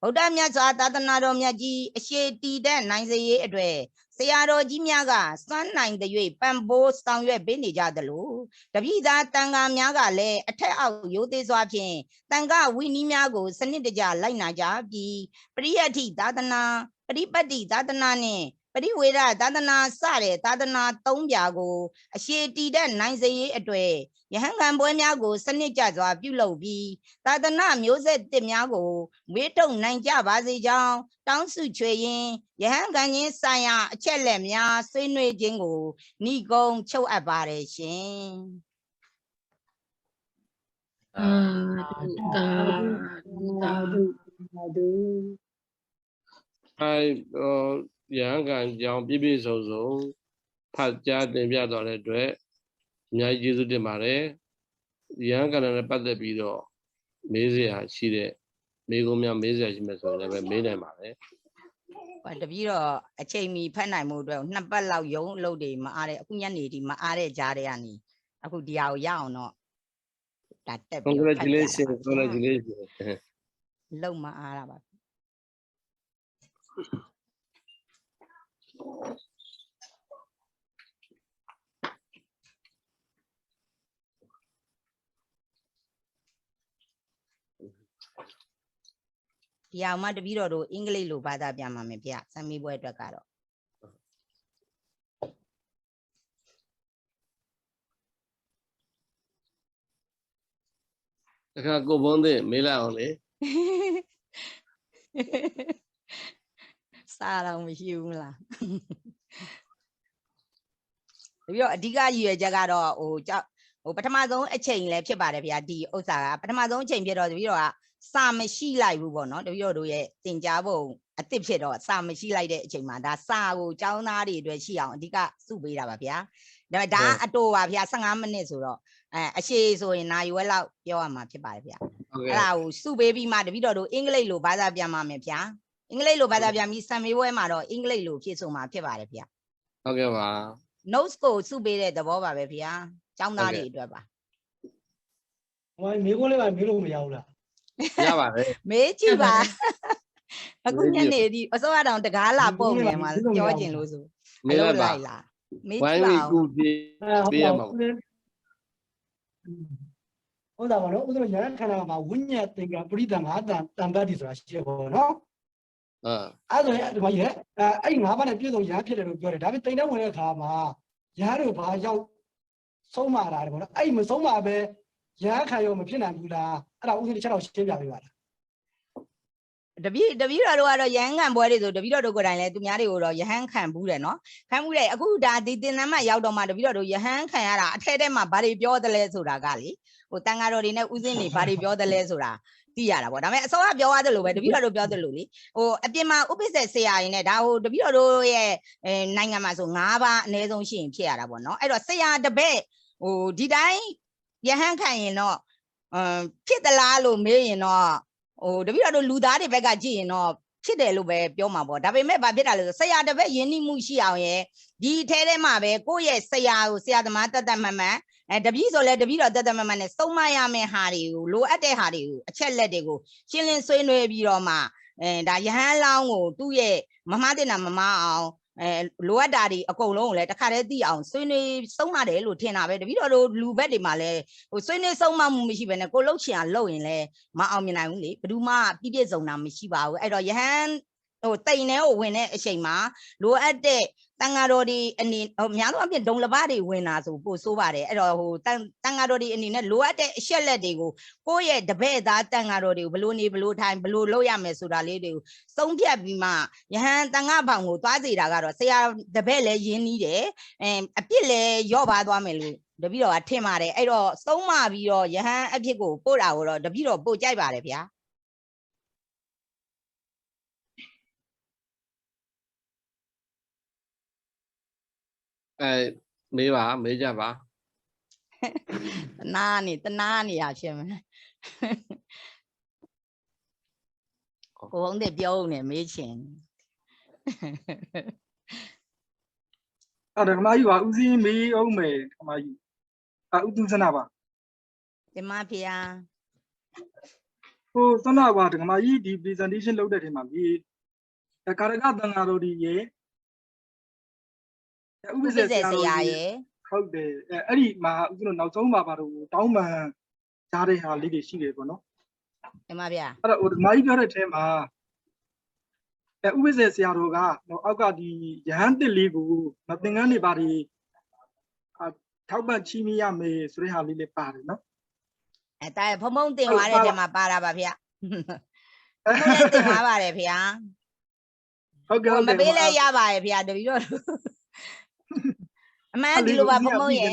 ဗုဒ္ဓမြတ်စွာသာသနာတော်မြတ်ကြီးအရှိတည်တဲ့နိုင်စေရေးအတွက်ဆရာတော်ကြီးများကစွမ်းနိုင်တဲ့၍ပံ့ပိုးဆောင်ရွက်ပေးနေကြသလိုတပည့်သားတန်ခါများကလည်းအထက်အောက်ရိုသေစွာဖြင့်တန်ခါဝိနည်းများကိုစနစ်တကျလိုက်နာကြပြီးပရိယတ္တိသာသနာပရိပတ်တိသာသနာနှင့်ပရိဝေဒသာသနာစတဲ့သာသနာ၃ပြာကိုအရှိတည်တဲ့နိုင်စေရေးအတွက်ယဟန်ခံပွဲများကိုစနစ်ကျစွာပြုလုပ်ပြီးသာသနာမျိုးဆက်တစ်များကိုမွေးထုတ်နိုင်ကြပါစေကြောင်းတောင်းစုချွေရင်းယဟန်ခံခြင်းဆိုင်ရာအချက်လက်များဆွေးနွေးခြင်းကိုဏိဂုံးချုပ်အပ်ပါတယ်ရှင်ယဟန်ခံကြောင်းပြည့်ပြည့်စုံစုံဖတ်ကြားတင်ပြတော်တဲ့အတွက်အများကြီးကျေးဇူးတင်ပါတယ်ယဟန်ခံနဲ့ပတ်သက်ပြီးတော့မေးစရာရှိတဲ့မေးခွန်းများမေးစရာရှိမယ်ဆိုရင်လည်းမေးနိုင်ပါတယ်တပည့်တော့အချိန်မီဖတ်နိုင်မှုအတွက်2ပတ်လောက်ရုံးအလုပ်တွေမအားတဲ့အခုညနေဒီမအားတဲ့ကြားတဲ့ကနေအခုဒီဟာကိုရအောင်တော့ဒါတက်ပြီး Congratulations လုံမအားတာပါ ဒီအောင်မှတပည့်တော်တို့အင်္ဂလိပ်လိုဘာသာပြန်မှာမယ်ဗျစံမေးပွဲအတွက်ကတော့ တခါကိုဘုန်းသိမေးလိုက်အောင်လေ စားတော့မရှိဘူးလားတပည့်တော်အဓိကရည်ရွယ်ချက်ကတော့ဟိုပထမဆုံးအချိန်လည်းဖြစ်ပါတယ်ဗျာဒီဥစ္စာကပထမဆုံးအချိန်ဖြစ်တော့တပည့်တော်ကစာမရှိလိုက်ဘူးပေါ့နော်တပည့်တော်တို့ရဲ့သင်ကြားပုံအသစ်ဖြစ်တော့စာမရှိလိုက်တဲ့အချိန်မှာဒါစာကိုကျောင်းသားတွေအတွက်ရှိအောင်အဓိကစုပေးတာပါဗျာဒါအတူပါဗျာ15မိနစ်ဆိုတော့အရှိဆိုရင်နာရီဝက်လောက်ပြောရမှာဖြစ်ပါတယ်ဗျာအဲ့ဒါကိုစုပေးပြီးမှတပည့်တော်တို့အင်္ဂလိပ်လိုဘာသာပြန်မှာမယ်ဗျာအင်္ဂလိပ်လိုဘာသာပြန်ပြီးစံမေးပွဲမှာတော့အင်္ဂလိပ်လိုဖြည့်ဆိုမှာဖြစ်ပါတယ်ဗျာဟုတ်ကဲ့ပါ notes ကိုစုပေးတဲ့သဘောပါပဲဗျာကျောင်းသားတွေအတွက်ပါ ဟိုမေးခွန်းလေးပါမေးလို့မရဘူးလား ရပါတယ် မေးကြည့်ပါအခုညနေဒီအစောကတော့တကားလာပုံနေမှာပြောကျင်လို့ဆို မေးလိုက်ပါ မေးကြည့်ပါဦး ဟုတ်ပါဘူးဟုတ်တာပါနော်ဥဒ္ဓရရခန္ဓာမှာဝိညာဉ်သင်္ကပရိသံငါးတန်ပတ်ဒီဆိုတာရှိရပေါ့နော်အဲ့ဆိုရင်ဒီမှာရဲ့အဲ့ငါးပါးနဲ့ပြည့်စုံရဖြစ်တယ်လို့ပြောတယ်ဒါပေမဲ့တိမ်တဲ့ဝင်တဲ့အခါမှာရဟတို့ဘာရောက်ဆုံးမတာတယ်ပေါ့နော်အဲ့မဆုံးမပဲရဟခံရောမဖြစ်နိုင်ဘူးလားအဲ့ဒါဥစဉ်တစ်ချက်တော့ရှင်းပြပေးပါလားတပည့်တော်တို့ကတော့ရဟန်းခံပွဲတွေဆိုတပည့်တော်တို့ကိုယ်တိုင်လည်းသူများတွေကိုတော့ရဟန်းခံဘူးတယ်နော်ခံဘူးတယ်အခုဒါဒီသင်္นานမှရောက်တော့မှတပည့်တော်တို့ရဟန်းခံရတာအထက်ထဲမှာဘာတွေပြောသလဲဆိုတာကလေဟိုတန်ဃာတော်တွေနဲ့ဥစဉ်တွေဘာတွေပြောသလဲဆိုတာသိရတာပေါ့ဒါပေမဲ့အစောကပြောရတယ်လို့ပဲတပည့်တော်တို့ပြောတယ်လို့လေဟိုအပြင်မှာဥပ္ပစ္စေဆရာရင်နဲ့ဒါဟိုတပည့်တော်တို့ရဲ့နိုင်ငံမှာဆို9ပါးအနည်းဆုံးရှိရင်ဖြစ်ရတာပေါ့နော်အဲ့တော့ဆရာတပည့်ဟိုဒီတိုင်းရဟန်းခံရင်တော့ဖြစ်သလားလို့မေးရင်တော့ဟိုတပည့်တော်တို့လူသားတွေဘက်ကကြည့်ရင်တော့ဖြစ်တယ်လို့ပဲပြောမှာပေါ့ဒါပေမဲ့ဘာဖြစ်တာလဲဆိုဆရာတပည့်ယဉ်နှိမှုရှိအောင်ရဲ့ဒီထဲထဲမှာပဲကိုယ့်ရဲ့ဆရာကိုဆရာသမားတတ်မှန်မှန်တပည့်ဆိုလဲတပည့်တော်တတ်မှန်မှန်နဲ့စုံမရမယ့်ဟာတွေကိုလိုအပ်တဲ့ဟာတွေကိုအချက်လက်တွေကိုရှင်းလင်းဆွေးနွေးပြီးတော့မှဒါယဟန်လောင်းကိုသူ့ရဲ့မမတင်တာမမအောင်လိုအပ်တာတွေအကုန်လုံးကိုလည်းတခါတည်းသိအောင်ဆွေးနွေးဆုံးမတယ်လို့ထင်တာပဲတပည့်တော်တို့လူဘက်တွေမှာလည်းဟိုဆွေးနွေးဆုံးမမှုမရှိဘဲနဲ့ကိုလှုပ်ချင်အောင်လှုပ်ရင်လည်းမအောင်မြင်နိုင်ဘူးလေဘယ်သူမှပြည့်ပြည့်စုံတာမရှိပါဘူးအဲ့တော့ယဟန်ဟိုတိန်ထဲကိုဝင်တဲ့အချိန်မှာလိုအပ်တဲ့တန်ဃာတော်ဒီအနေဟိုများသောအားဖြင့်ဒုံလဘတွေဝင်လာဆိုပို့ဆိုးပါတယ်အဲ့တော့ဟိုတန်ဃာတော်ဒီအနေနဲ့လိုအပ်တဲ့အချက်လက်တွေကိုကိုယ့်ရဲ့တပည့်သားတန်ဃာတော်တွေကိုဘလို့နေဘလို့ထိုင်ဘလို့လုပ်ရမယ်ဆိုတာလေးတွေကိုသုံးဖြတ်ပြီးမှယဟန်တန်ဃာဘောင်ကိုသွားစေတာကတော့ဆရာတပည့်လည်းယဉ်နီးတယ်အပြစ်လည်းရော့ပါသွားမယ်လို့တပည့်တော်ကထင်ပါတယ်အဲ့တော့သုံးမပြီးတော့ယဟန်အဖြစ်ကိုပို့တာကိုတော့တပည့်တော်ပို့ကြိုက်ပါတယ်ဗျာမေးပါမေးကြပါ တနာနေရဖြစ်မယ်ကိုဟုတ်တယ်ပြောဦးနေမေးချင်အဲ့ဒါကမကြီးပါဦးစင်းမေးအောင်မယ်ကမကြီးဥတုစနာပါဒီမဖေဟာ ဟိုစနာပါကမကြီးဒီ presentation လုပ်တဲ့ထဲမှာဒီကာရကတန်ဃာတော်ဒီရေဥပ္ပစေဆရာရေဟုတ်တယ်အဲ့ဒီမှာဦးဇင်းတို့နောက်ဆုံးပါတော့တောင်းပန်ကြားတဲ့ဟာလေးတွေရှိတယ်ပေါ့နော်ဒီမဗျာအဲ့တော့ဟိုမကြီးပြောတဲ့ထဲမှာဥပ္ပစေဆရာတော်ကအောက်ကဒီရဟန်းတစ်လေးကိုသင်္ကန်းတွေပါဒီထောက်ပံ့ချီးမြှင့်ရမယ်ဆိုတဲ့ဟာလေးလေးပါတယ်နော်တာဖုံဖုံတင်သွားတဲ့ထဲမှာပါတာပါဗျာဖုံဖုံလည်းတင်သွားပါတယ်ဗျာဟုတ်ကဲ့မပေးလဲရပါတယ်ဗျာတပည့်တော်အမှန်ဒီလိုပါဖုံဖုံရဲ့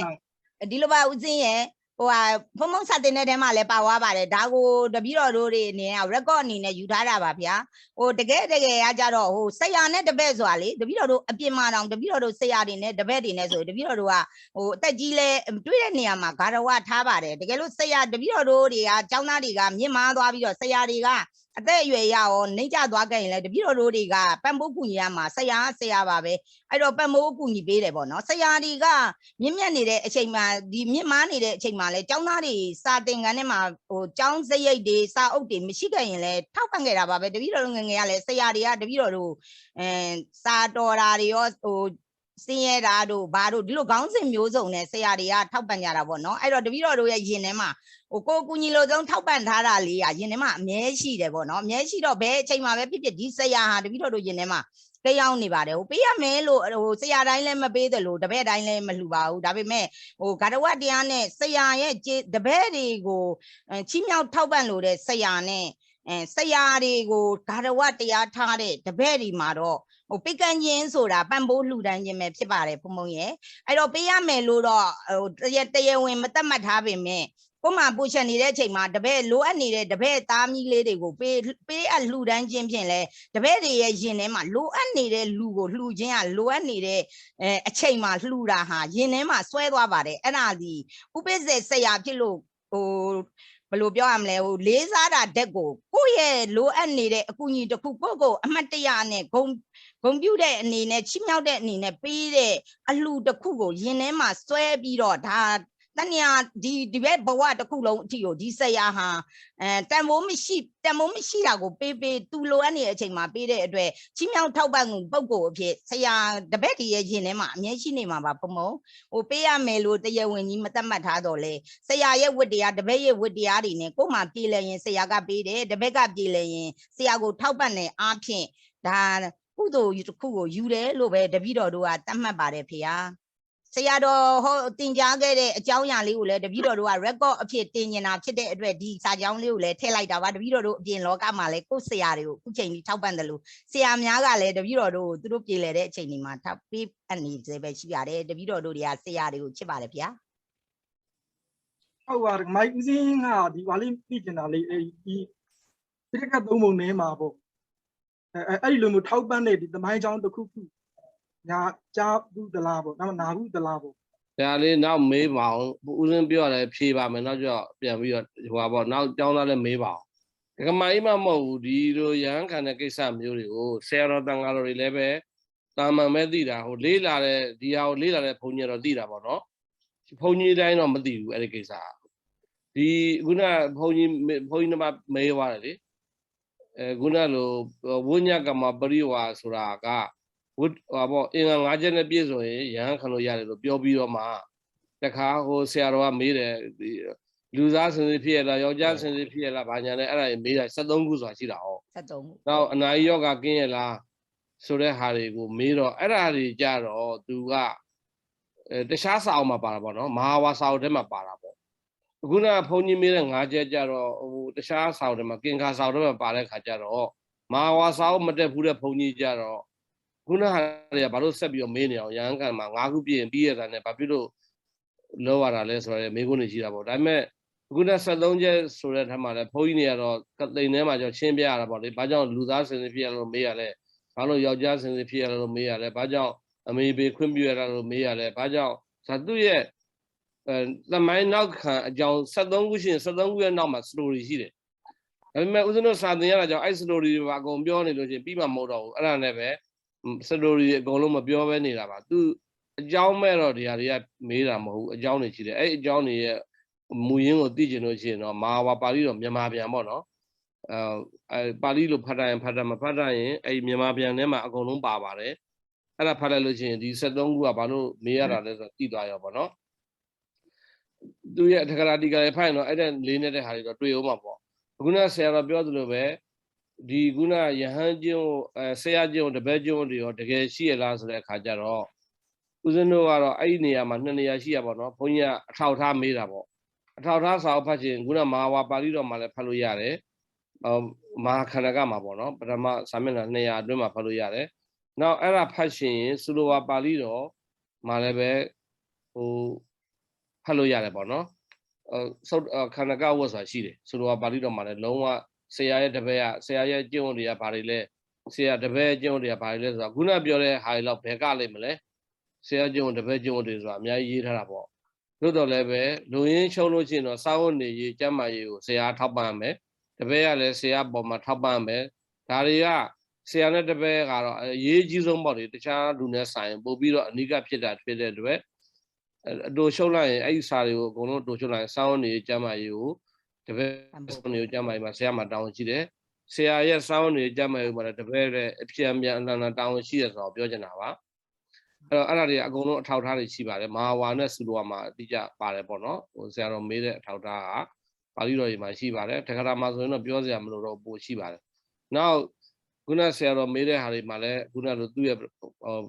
ဒီလိုပါဦးစင်းရဲ့ဟိုဟာဖုံဖုံစတင်တဲ့ထဲမှာလည်းပါသွားပါတယ်ဒါကိုတပည့်တော်တို့တွေအနေနဲ့ record အနေနဲ့ယူထားတာပါဗျာဟိုတကယ်ကကြတော့ဟိုဆရာနဲ့တပည့်ဆိုတာလေတပည့်တော်တို့အပြင်မှာတောင်တပည့်တော်တို့ဆရာတွေနဲ့တပည့်တွေနဲ့ဆိုတပည့်တော်တို့ကဟိုအသက်ကြီးလဲတွေ့တဲ့နေရာမှာဂါရဝထားပါတယ်တကယ်လို့ဆရာတပည့်တော်တို့တွေကကျောင်းသားတွေကမြင့်မားသွားပြီးတော့ဆရာတွေကအသက်အရွယ်ရရောနှိမ့်ကျသွားခဲ့ရင်လည်းတပည့်တော်တို့တွေကပံ့ပိုးကူညီရမှာဆရာပါပဲအဲ့တော့ပံ့ပိုးကူညီပေးတယ်ပေါ့နော်ဆရာတွေကမြင့်မြတ်နေတဲ့အချိန်မှာဒီမြင့်မားနေတဲ့အချိန်မှာလည်းကျောင်းသားတွေစာသင်ခန်းထဲမှာဟိုကျောင်းစရိတ်တွေစာအုပ်တွေမရှိခဲ့ရင်လည်းထောက်ပံ့ခဲ့တာပါပဲတပည့်တော်တို့ငယ်ငယ်ကလည်းဆရာတွေကတပည့်တော်တို့စာတော်တာတွေရောဟို စင်ရတာတို့ဘာတို့ဒီလိုခေါင်းစဉ်မျိုးစုံနဲ့ဆရာတွေကထောက်ပံ့ကြတာပေါ့နော်အဲ့တော့တပည့်တော်တို့ရဲ့ယင်ထဲမှာဟိုကိုကူညီလို့ဆုံးထောက်ပံ့ထားတာလေးကယင်ထဲမှာအမြဲရှိတယ်ပေါ့နော်အမြဲရှိတော့ဘယ်အချိန်မှာပဲဖြစ်ဖြစ်ဒီဆရာဟာတပည့်တော်တို့ယင်ထဲမှာကြောင်းနေပါတယ်ဟိုပေးရမယ်လို့ဟိုဆရာတိုင်းလည်းမပေးတယ်လို့တပည့်တိုင်းလည်းမလှူပါဘူးဒါပေမဲ့ဟိုဂါရဝတရားနဲ့ဆရာရဲ့တပည့်တွေကိုချီးမြှောက်ထောက်ပံ့လို့တဲ့ဆရာနဲ့ဆရာတွေကိုဂါရဝတရားထားတဲ့တပည့်တွေမှာတော့ဟိုပိတ်ကန်းခြင်းဆိုတာပံ့ပိုးလှူဒန်းခြင်းပဲဖြစ်ပါတယ်ဘုံဘုံရဲ့အဲ့တော့ပေးရမယ်လို့တော့ဟိုတရားဝင်မသတ်မှတ်ထားပေမဲ့ကိုမှပူချင်နေတဲ့အချိန်မှာတပည့်လိုအပ်နေတဲ့တပည့်သားမီးလေးတွေကိုပေးအပ်လှူဒန်းခြင်းဖြင့်လဲတပည့်တွေရဲ့ယင်ထဲမှာလိုအပ်နေတဲ့လူကိုလှူခြင်းကလိုအပ်နေတဲ့အချိန်မှာလှူတာဟာယင်ထဲမှာဆွဲသွားပါတယ်အဲ့ဒါဒီဥပိ္ပဇေဆရာဖြစ်လို့ဟိုဘယ်လိုပြောရမလဲဟိုလေးစားတာဓာတ်ကိုကိုယ့်ရဲ့လိုအပ်နေတဲ့အကူအညီတစ်ခုကိုအမှတ်တရနဲ့ဂုံပြုတဲ့အနေနဲ့ချီးမြှောက်တဲ့အနေနဲ့ပေးတဲ့အလှူတစ်ခုကိုယင်ထဲမှာဆွဲပြီးတော့ဒါတဏှာဒီဘက်ဘဝတစ်ခုလုံးအထိကိုဒီဆရာဟာတန်ဖိုးမရှိတာကိုပေးသူလိုအပ်နေတဲ့အချိန်မှာပေးတဲ့အတွက်ချီးမြှောက်ထောက်ပံ့မှုပုံကိုအဖြစ်ဆရာတပည့်တည်းရဲ့ယင်ထဲမှာအမြဲရှိနေမှာပါဘုံဘုံဟိုပေးရမယ်လို့တရားဝင်ကြီးမသတ်မှတ်ထားတော့လေဆရာရဲ့ဝတ္တရားတပည့်ရဲ့ဝတ္တရားတွေနဲ့ကို့မှာပြည်လဲရင်ဆရာကပေးတယ်တပည့်ကပြည်လဲရင်ဆရာကိုထောက်ပံ့တဲ့အားဖြင့်ဒါကုသိုလ်တစ်ခုကိုယူတယ်လို့ပဲတပည့်တော်တို့ကသတ်မှတ်ပါတယ်ဖေဟာဆရာတော်ဟောတင်ကြားခဲ့တဲ့အကြောင်းအရာလေးကိုလည်းတပည့်တော်တို့က record အဖြစ်တင်နေတာဖြစ်တဲ့အတွက်ဒီစာကြောင်းလေးကိုလည်းထည့်လိုက်တာပါတပည့်တော်တို့အပြင်လောကမှာလည်းကိုယ်ဆရာတွေကိုအခုချိန်ကြီးထောက်ပံ့တယ်လို့ဆရာများကလည်းတပည့်တော်တို့ကိုသူတို့ပြည်လဲတဲ့အချိန်ဒီမှာထောက်ပေးအပ်နေသေးပဲရှိရတယ်တပည့်တော်တို့တွေကဆရာတွေကိုချစ်ပါတယ်ဗျာဟုတ်ပါတယ်မိုက်ဦးစင်းကဒီဘာလေးသိကျင်တာလေးဒီတိကသုံးပုံနေမှာပေါ့အဲ့ဒီလိုမျိုးထောက်ပံ့တဲ့ဒီသမိုင်းကြောင်းတစ်ခုခုညာကြားဘူးတလားပေါ့နာဘူးတလားပေါ့ဒါလေးနောက်မေးပါအောင်ဦးစင်းပြောရတယ်ဖြေပါမယ်နောက်ကျတော့ပြန်ပြီးတော့ဟိုပါပေါ့နောက်ကြောင်းသားလည်းမေးပါအောင်ဒကမာကြီးမှမဟုတ်ဘူးဒီလိုရဟန်းခံတဲ့ကိစ္စမျိုးတွေကိုဆရာတော်တန်ဃာတော်တွေလည်းပဲတာမန်ပဲသိတာဟိုလေးလာတဲ့ဒီဟာကိုလေးလာတဲ့ဘုန်းကြီးတော့သိတာပေါ့နော်ဘုန်းကြီးတိုင်းတော့မသိဘူးအဲ့ဒီကိစ္စဒီခုနဘုန်းကြီးနှစ်ပါးမေးသွားတယ်လေခုနလိုဝိညာကမပရိဝါဆိုတာကဟိုပေါ့အင်္ဂါ၅ချက်နဲ့ပြည့်စုံရင်ရဟန်းခံလို့ရတယ်လို့ပြောပြီးတော့မှတခါဟိုဆရာတော်ကမေးတယ်လူသားစင်စစ်ဖြစ်ရလားယောက်ျားစင်စစ်ဖြစ်ရလားဘာညာလဲအဲ့ဒါမေးတာ73ခုဆိုတာရှိတာဟော73ခုနောက်အနာယောဂကင်းရလားဆိုတဲ့ဟာတွေကိုမေးတော့အဲ့ဒါတွေကြတော့သူကတခြားစာအုပ်မှာပါတာပေါ့နော်မဟာဝါစာအုပ်ထဲမှာပါတာပေါ့ခုနကဘုန်းကြီးမေးတဲ့၅ချက်ကြတော့ဟိုတခြားစာအုပ်ထဲမှာကင်္ခါစာအုပ်ထဲမှာပါတဲ့ခါကြတော့မဟာဝါစာအုပ်မတက်ဘူးတဲ့ဘုန်းကြီးကြတော့ခုနဟာတွေကဘာလို့ဆက်ပြီးတော့မေးနေအောင်ရဟန်းခံမှာ၅ခုပြည့်ရင်ပြီးရတာနဲ့ဘာဖြစ်လို့လောရတာလဲဆိုတော့မေးခွန်းနေရှိတာပေါ့ဒါပေမဲ့ခုန73ချက်ဆိုတဲ့ထက်မှလည်းဘုန်းကြီးတွေကတော့တိမ်ထဲမှာကြောင့်ရှင်းပြရတာပေါ့လေဘာကြောင့်လူသားစင်စစ်ဖြစ်ရလို့မေးရလဲဘာလို့ယောက်ျားစင်စစ်ဖြစ်ရလို့မေးရလဲဘာကြောင့်အမေဘေခွင့်ပြုရတာလို့မေးရလဲဘာကြောင့်ဇာသူရဲ့သမိုင်းနောက်ခံအကြောင်း73ခုရှိရင်73ခုရဲ့နောက်မှာ story ရှိတယ်ဒါပေမဲ့ဦးဇင်းတို့စာသင်ရတာကြောင့်အဲ့ story တွေပါအကုန်ပြောနေလို့ရှိရင်ပြီးမှမဟုတ်တော့ဘူးအဲ့ဒါနဲ့ပဲ story အကုန်လုံးမပြောဘဲနေတာပါသူအကြောင်းမဲ့တော့ဒီဟာတွေကမေးတာမဟုတ်ဘူးအကြောင်းတွေရှိတယ်အဲ့အကြောင်းတွေရဲ့မူရင်းကိုသိကျင်လို့ရှိရင်တော့မဟာဝါပါဠိတော်မြန်မာပြန်ပေါ့နော်ပါဠိလိုဖတ်တတ်ရင်ဖတ်တတ်မဖတ်တတ်ရင်အဲ့မြန်မာပြန်ထဲမှာအကုန်လုံးပါပါတယ်အဲ့ဒါဖတ်လိုက်လို့ရှိရင်ဒီ73ခုကဘာလို့မေးရတာလဲဆိုတော့သိသွားရောပေါ့နော်သူရဲ့အထကရာတိကလည်းဖိုင်တော့အဲ့တဲ့လေးနေတဲ့ဟာတွေတော့တွေ့အောင်မှာပေါ့ခုနဆရာတော်ပြောသလိုပဲဒီခုနယဟန်ကျင်းကိုဆရာကျင်းကိုတပည့်ကျင်းတွေရောတကယ်ရှိရလားဆိုတဲ့အခါကျတော့ဦးဇင်းတို့ကတော့အဲ့ဒီနေရာမှာ2နေရာရှိရပါတော့ဘုန်းကြီးကအထောက်ထားမေးတာပေါ့အထောက်ထားစာအုပ်ဖတ်ခြင်းခုနမဟာဝါပါဠိတော်မှာလည်းဖတ်လို့ရတယ်မဟာခန္ဓကမှာပေါ့နော်ပထမစာမျက်နှာ200အတွင်းမှာဖတ်လို့ရတယ်နောက်အဲ့ဒါဖတ်ရှင်သုလိုဝါပါဠိတော်မှာလည်းပဲဟိုဖတ်လို့ရတယ်ပေါ့နော်ခန္ဓကဝတ်ဆိုတာရှိတယ်သုလိုဝါပါဠိတော်မှာလည်းလုံးဝဆရာရဲ့တပည့်ကဆရာရဲ့ကျင့်ဝတ်တွေကဘာတွေလဲဆရာတပည့်ကျင့်ဝတ်တွေကဘာတွေလဲဆိုတော့ခုနပြောတဲ့ဟာတွေတော့ဘယ်ကလိမ့်မလဲဆရာကျင့်ဝတ်တပည့်ကျင့်ဝတ်တွေဆိုတာအများကြီးရေးထားတာပေါ့သို့တော်လည်းပဲလူရင်းချုံလို့ရှိရင်တော့စာဝတ်နေရေးကျမ်းမာရေးကိုဆရာထောက်ပံ့မယ်တပည့်ကလည်းဆရာပေါ်မှာထောက်ပံ့မယ်ဒါတွေကဆရာနဲ့တပည့်ကတော့အရေးကြီးဆုံးပေါ့လေတခြားလူနဲ့ဆိုင်ပို့ပြီးတော့အနိကဖြစ်တဲ့အတွက်အတူရှုပ်လိုက်ရင်အဲ့ဒီစာတွေကိုအကုန်လုံးအတူရှုပ်လိုက်စာဝတ်နေရေးကျမ်းမာရေးကိုတပည့်နေကိုကြမ်းမာရေးမှာဆရာမှာတောင်းရှိတယ်ဆရာရဲ့စောင်းနေကြမ်းမာရေးမှာတပည့်ရဲ့အပြန်အလှန်တောင်းရှိတယ်ဆိုတော့ပြောချင်တာပါ အဲ့ဒါတွေအကုန်လုံးအထောက်ထားတွေရှိပါတယ်မဟာဝါနဲ့စုတော်မှာအတိအကျပါတယ်ပေါ့နော်ဟိုဆရာတော်မေးတဲ့အထောက်ထားကပါဠိတော်ကြီးမှာရှိပါတယ်တက္ကရာမှာဆိုရင်တော့ပြောစရာမလိုတော့ပို့ရှိပါတယ်နောက်ခုနဆရာတော်မေးတဲ့ဟာတွေမှာလည်းခုနလိုသူ့ရဲ့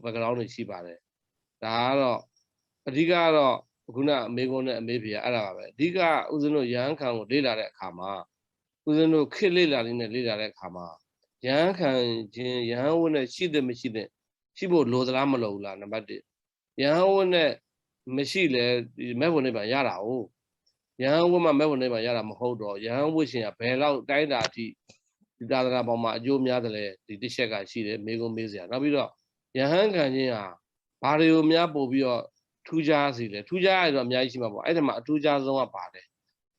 background တွေရှိပါတယ်ဒါကတော့အဓိကကတော့ခုနအမေကုန်းနဲ့အမေဖေကအဲ့ဒါပါပဲအဓိကဦးဇင်းတို့ရဟန်းခံကိုလေ့လာတဲ့အခါမှာဦးဇင်းတို့ခေတ်လေ့လာလေးနဲ့လေ့လာတဲ့အခါမှာရဟန်းခံခြင်းရဟန်းဝတ်နဲ့ရှိတဲ့မရှိတဲ့ရှိဖို့လိုသလားမလိုဘူးလားနံပါတ်1ရဟန်းဝတ်နဲ့မရှိလေဒီမဲ့ဝင်နေပါရတာဟုတ်ရဟန်းဝတ်မှမဲ့ဝင်နေပါရတာမဟုတ်တော့ရဟန်းဝတ်ရှင်ကဘယ်လောက်တိုင်းတာအထိဒီသာသနာပေါ်မှာအကျိုးများတယ်လေဒီတစ်ချက်ကရှိတယ်မေကုန်းမေးစရာနောက်ပြီးတော့ရဟန်းခံခြင်းဟာဘာတွေကိုများပို့ပြီးတော့ထူးခြားစီလေထူးခြားရတော့အများကြီးရှိမှာပေါ့အဲ့ဒါမှအထူးခြားဆုံးကပါတယ်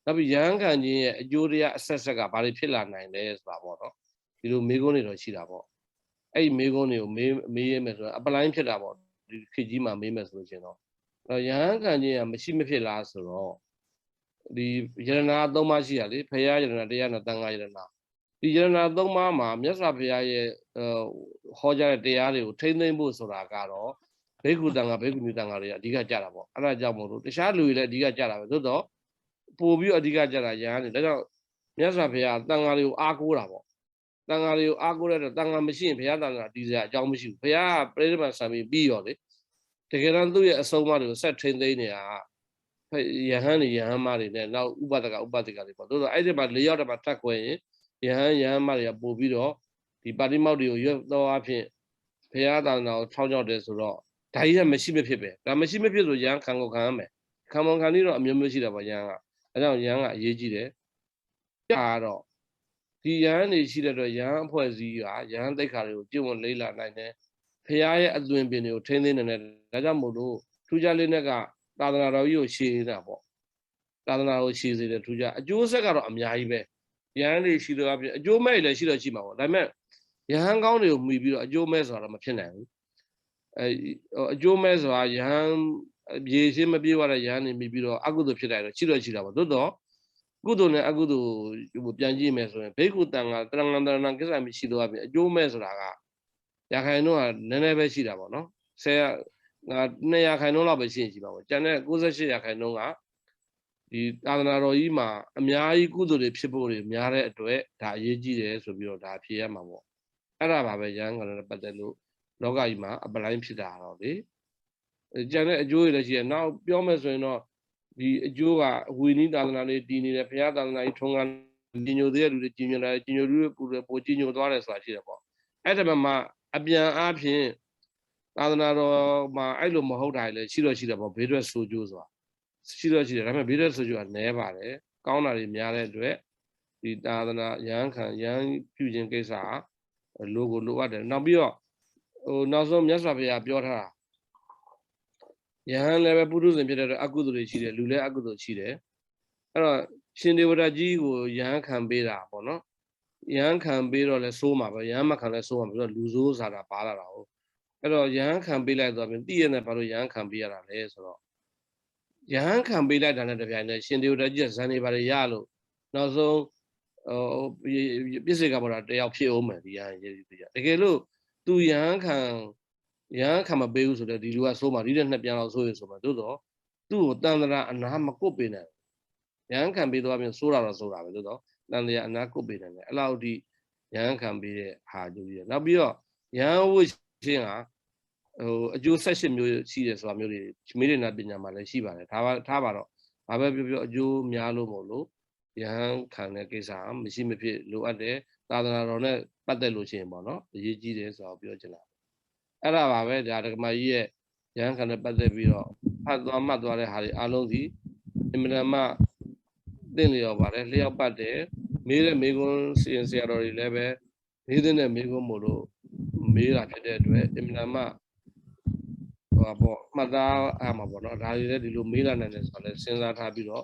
နောက်ပြီးရဟန်းခံခြင်းရဲ့အကျိုးတရားအဆက်ဆက်ကဘာတွေဖြစ်လာနိုင်လဲဆိုတာပေါ့နော်ဒီလိုမေကုန်းတွေတော့ရှိတာပေါ့အဲ့ဒီမေကုန်းတွေကိုမေးရမယ်ဆိုတော့အပလိုင်းဖြစ်တာပေါ့ဒီခေတ်ကြီးမှာမေးမယ်ဆိုလို့ရှိရင်တော့ရဟန်းခံခြင်းကမရှိမဖြစ်လားဆိုတော့ဒီယရနာ၃ပါးရှိရလေဖရာယရနာတရားနဲ့တန်ခါယရနာဒီယရနာ၃ပါးမှာမြတ်စွာဘုရားရဲ့ဟောကြားတဲ့တရားတွေကိုထိမ့်သိမ့်ဖို့ဆိုတာကတော့ဘိက္ခုတန်ခါဘိက္ခုနီတန်ခါတွေအဓိကကြတာပေါ့အဲ့ဒါကြောင့်မို့လို့တခြားလူတွေလည်းအဓိကကြတာပဲသို့တော့ပို့ပြီးအဓိကကြတာယဟန်တွေဒါကြောင့်မြတ်စွာဘုရားတန်ခါတွေကိုအားကိုးတာပေါ့တန်ခါတွေကိုအားကိုးတဲ့တန်ခါမရှိရင်ဘုရားတန်ခါဒီစရာအကြောင်းမရှိဘူးဘုရားကပြိဋိဘံဆံပြီးရောလေတကယ်တော့သူ့ရဲ့အဆုံးအမတွေကိုဆက်ထိမ့်သိမ့်နေတာယဟန်တွေယဟန်မတွေနဲ့နောက်ဥပဒကဥပဒကတွေပေါ့သို့တော့အဲ့ဒီမှာ၄ယောက်တည်းမှာထပ်ခွဲရင်ယဟန်မတွေကပို့ပြီးတော့ဒီပါတိမောက်တွေကိုရွတ်တော်အဖြစ်ဘုရားတန်ခါကိုထောက်ကြောက်တယ်ဆိုတော့ဒါကြီးကမရှိမဖြစ်ပဲဒါမရှိမဖြစ်ဆိုယဟန်ခံကိုခံရမယ်ခံမခံပြီးတော့အမျိုးမျိုးရှိတာပေါ့ယဟန်ကအဲကြောင့်ယဟန်ကအရေးကြီးတယ်ဒါတော့ဒီယဟန်တွေရှိတဲ့အတွက်ယဟန်အဖွဲ့အစည်းကယဟန်သိက္ခာတွေကိုကျင့်ဝတ်လေးလာနိုင်တယ်ဖရာရဲ့အသွင်ပင်တွေကိုထိန်းသိမ်းနေတယ်ဒါကြောင့်မို့လို့ထူးခြားလေးနဲ့ကသာသနာတော်ကြီးကိုရှည်နေတာပေါ့သာသနာကိုရှည်စေတယ်ထူးခြားအကျိုးဆက်ကတော့အများကြီးပဲယဟန်တွေရှိတော့အပြင်အကျိုးမဲ့လည်းရှိတော့ရှိမှာပေါ့ဒါပေမဲ့ယဟန်ကောင်းတွေကိုမှီပြီးတော့အကျိုးမဲ့ဆိုတာတော့မဖြစ်နိုင်ဘူးအကျိုးမဲ့ဆိုတာယဟန်ရေရှင်းမပြေးသွားတဲ့ယဟန်တွေမှီပြီးတော့အကုသိုလ်ဖြစ်တယ်တော့ရှိတော့ရှိတာပေါ့သို့တော့ကုသိုလ်နဲ့အကုသိုလ်ပြန်ကြည့်မယ်ဆိုရင်ဘိက္ခုတန်ခါတရဏံတရဏံကိစ္စမရှိတော့အပြင်အကျိုးမဲ့ဆိုတာကရာခိုင်နှုန်းကနည်းနည်းပဲရှိတာပေါ့နော်200ခိုင်နှုန်းလောက်ပဲရှိရင်ရှိပါပေါ့ကျန်တဲ့98ရာခိုင်နှုန်းကဒီသာသနာတော်ကြီးမှာအများကြီးကုသိုလ်တွေဖြစ်ဖို့တွေများတဲ့အတွက်ဒါအရေးကြီးတယ်ဆိုပြီးတော့ဒါဖြေရမှာပေါ့အဲ့ဒါပါပဲရဟန်းကလည်းပတ်သက်လို့လောကကြီးမှာအပလိုင်းဖြစ်တာတော့လေကျန်တဲ့အကျိုးတွေလည်းရှိတယ်နောက်ပြောမယ်ဆိုရင်တော့ဒီအကျိုးကဝီနိသာသနာလေးတည်နေတယ်ဘုရားသာသနာကြီးထုံးကန်ကြီးညိုသေးတဲ့လူတွေကြီးညိုလာတယ်ကြီးညိုလူတွေပိုကြီးညိုသွားတယ်ဆိုတာရှိတယ်ပေါ့အဲ့ဒါမှအပြန်အားဖြင့်သာသနာတော်မှာအဲ့လိုမဟုတ်တာလည်းရှိတော့ရှိတယ်ပေါ့ဘေးထွက်ဆိုးကျိုးဆိုတာရှိတော့ရှိတယ်ဒါပေမဲ့ဘေးထွက်ဆိုးကျိုးကနည်းပါတယ်ကောင်းတာတွေများတဲ့အတွက်ဒီသာသနာယဟန်ခံယဟန်ပြုခြင်းကိစ္စလိုကိုလိုအပ်တယ်နောက်ပြီးတော့နောက်ဆုံးမြတ်စွာဘုရားပြောထားတာယဟန်လည်းပဲပုထုဇဉ်ဖြစ်တဲ့အတွက်အကုသိုလ်တွေရှိတယ်လူလည်းအကုသိုလ်ရှိတယ်အဲ့တော့ရှင်ဒေဝဒကြီးကိုယဟန်ခံပေးတာပေါ့နော်ယဟန်ခံပေးတော့လဲစိုးမှာပဲယဟန်မခံလဲစိုးမှာပြီးတော့လူဆိုးစားတာပါလာတာဟုတ်အဲ့တော့ယဟန်ခံပေးလိုက်တော့ပြင်တည့်ရတဲ့ဘာလို့ယဟန်ခံပေးရတာလဲဆိုတော့ယဟန်ခံပေးလိုက်တာနဲ့တပြိုင်နက်ရှင်ဒေဝဒကြီးကဇန်နေပါရရလို့နောက်ဆုံးပြစ္ဆေကဘောတာတယောက်ဖြစ်အောင်မယ်ဒီယဟန်ရေးပြီးတကယ်လို့သူယဟန်ခံမပေးဘူးဆိုတော့ဒီလူကဆိုးမှာဒီတဲ့နှစ်ပြန်တော့ဆိုးရဆိုမှာသို့တော့သူ့ကိုတန်တရာအနာမကုတ်ပေးနိုင်ယဟန်ခံပေးသွားပြင်ဆိုးတာတော့ဆိုးတာပဲသို့တော့တန်တရာအနာကုတ်ပေးနိုင်တယ်အဲ့လောက်ဒီယဟန်ခံပေးတဲ့ဟာကြည့်ရနောက်ပြီးတော့ယဟန်ဝတ်ခြင်းကအကျိုး18မျိုးရှိတယ်ဆိုတာမျိုးတွေမိရိနာပညာမှာလည်းရှိပါတယ်ထားပါတော့ဘာပဲပြောပြောအကျိုးများလို့မို့လို့ယဟန်ခံတဲ့ကိစ္စမရှိမဖြစ်လိုအပ်တယ်သာသနာတော်နဲ့ပတ်သက်လို့ရှိရင်ပေါ့နော်အရေးကြီးတယ်ဆိုတော့ပြောချင်တာအဲ့ဒါပါပဲဒါဒကမကြီးရဲ့ယဟန်ခံနဲ့ပတ်သက်ပြီးတော့ဖတ်သွားမှတ်သွားတဲ့ဟာတွေအားလုံးစီအင်မတန်မှသိလျော်ပါတယ်လျှောက်ပတ်တယ်မေးတဲ့မေးခွန်းဆရာတော်တွေလည်းပဲမေးတဲ့မေးခွန်းမို့လို့မေးတာဖြစ်တဲ့အတွက်အင်မတန်မှပေါ့မှတ်သားအားမှာပေါ့နော်ဒါတွေလည်းဒီလိုမေးလာနိုင်တယ်ဆိုတော့လည်းစဉ်းစားထားပြီးတော့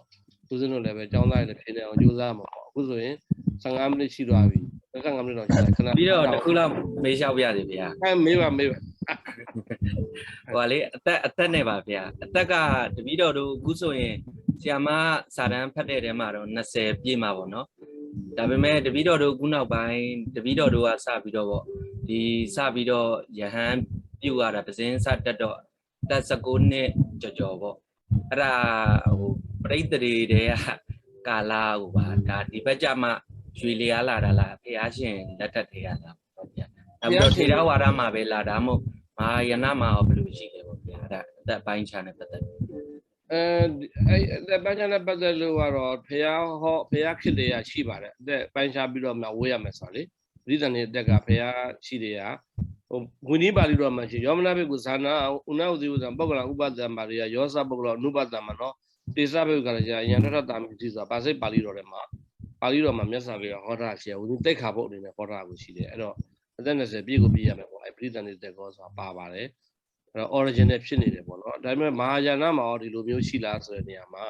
သူစင်းတို့လည်းပဲကျောင်းသားတွေလည်းဖြေနေအောင်ကြိုးစားမှာပေါ့အခုဆိုရင်15မိနစ်ရှိသွားပြီ15မိနစ်တော့ကြာခဏပြီးတော့တစ်ခုလောက်မေးလျှောက်ပြရတယ်ဗျာမေးပါဟိုလေအသက်နဲ့ပါဗျာအသက်ကတပည့်တော်တို့အခုဆိုရင်ဆရာမစာတန်းဖတ်တဲ့တဲမှာတော့20ပြည့်မှာပေါ့နော်ဒါပေမဲ့တပည့်တော်တို့ခုနောက်ပိုင်းတပည့်တော်တို့ကစပြီးတော့ပေါ့ဒီစပြီးတော့ယဟန်ပ ပြုရတာပဇင်းစတက်တော့တက်19နှစ်ကြော်ပေါ့အဲ့ဒါဟိုပရိသေတွေတဲ့ကာလာဟိုပါဒါဒီဘက်ကြမှာရွှေလျားလာတာလားဖះရှင်လက်ထက်ထဲရတာပေါ့ဗျာအဲ့တော့ထေရဝါဒမှာပဲလာတာမို့မဟာယနာမှာဘယ်လိုရှိလဲပေါ့ဗျာအဲ့ဒါအသက်ပိုင်းခြားနဲ့ပတ်သက်အဲ့ပိုင်းခြားနဲ့ပတ်သက်လို့ကတော့ဖះခေတ္တရရှိပါတယ်အသက်ပိုင်းခြားပြီးတော့မှဝေးရမယ်ဆိုလေပရိသတ်နေတက်ကဖះရှိတယ်ဟာဟိုဝိနည်းပါဠိတော်မှာရှိယောမနာဘိကုဇာနာဥနာဥဇိဝဇံပုဂ္ဂလဥပဒံပါရိယယောသပုဂ္ဂလအနုပဒံမှာနော်တေသဘိကုကလည်းယန္တရတာမိတိဆိုတာပါစိတ်ပါဠိတော်ထဲမှာပါဠိတော်မှာမြတ်စွာဘုရားဟောတာရှိတယ်ဝိနည်းတိတ်ခါဖို့အနေနဲ့ဟောတာကိုရှိတယ်အဲ့တော့အသက်20ပြည့်ကိုပြည့်ရမယ်ပေါ့အဲ့ပရိသတ်နေတက်ကောဆိုတာပါပါတယ်အဲ့တော့ original ဖြစ်နေတယ်ပေါ့နော်ဒါပေမဲ့မဟာယာနမှာရောဒီလိုမျိုးရှိလားဆိုတဲ့နေရာမှာ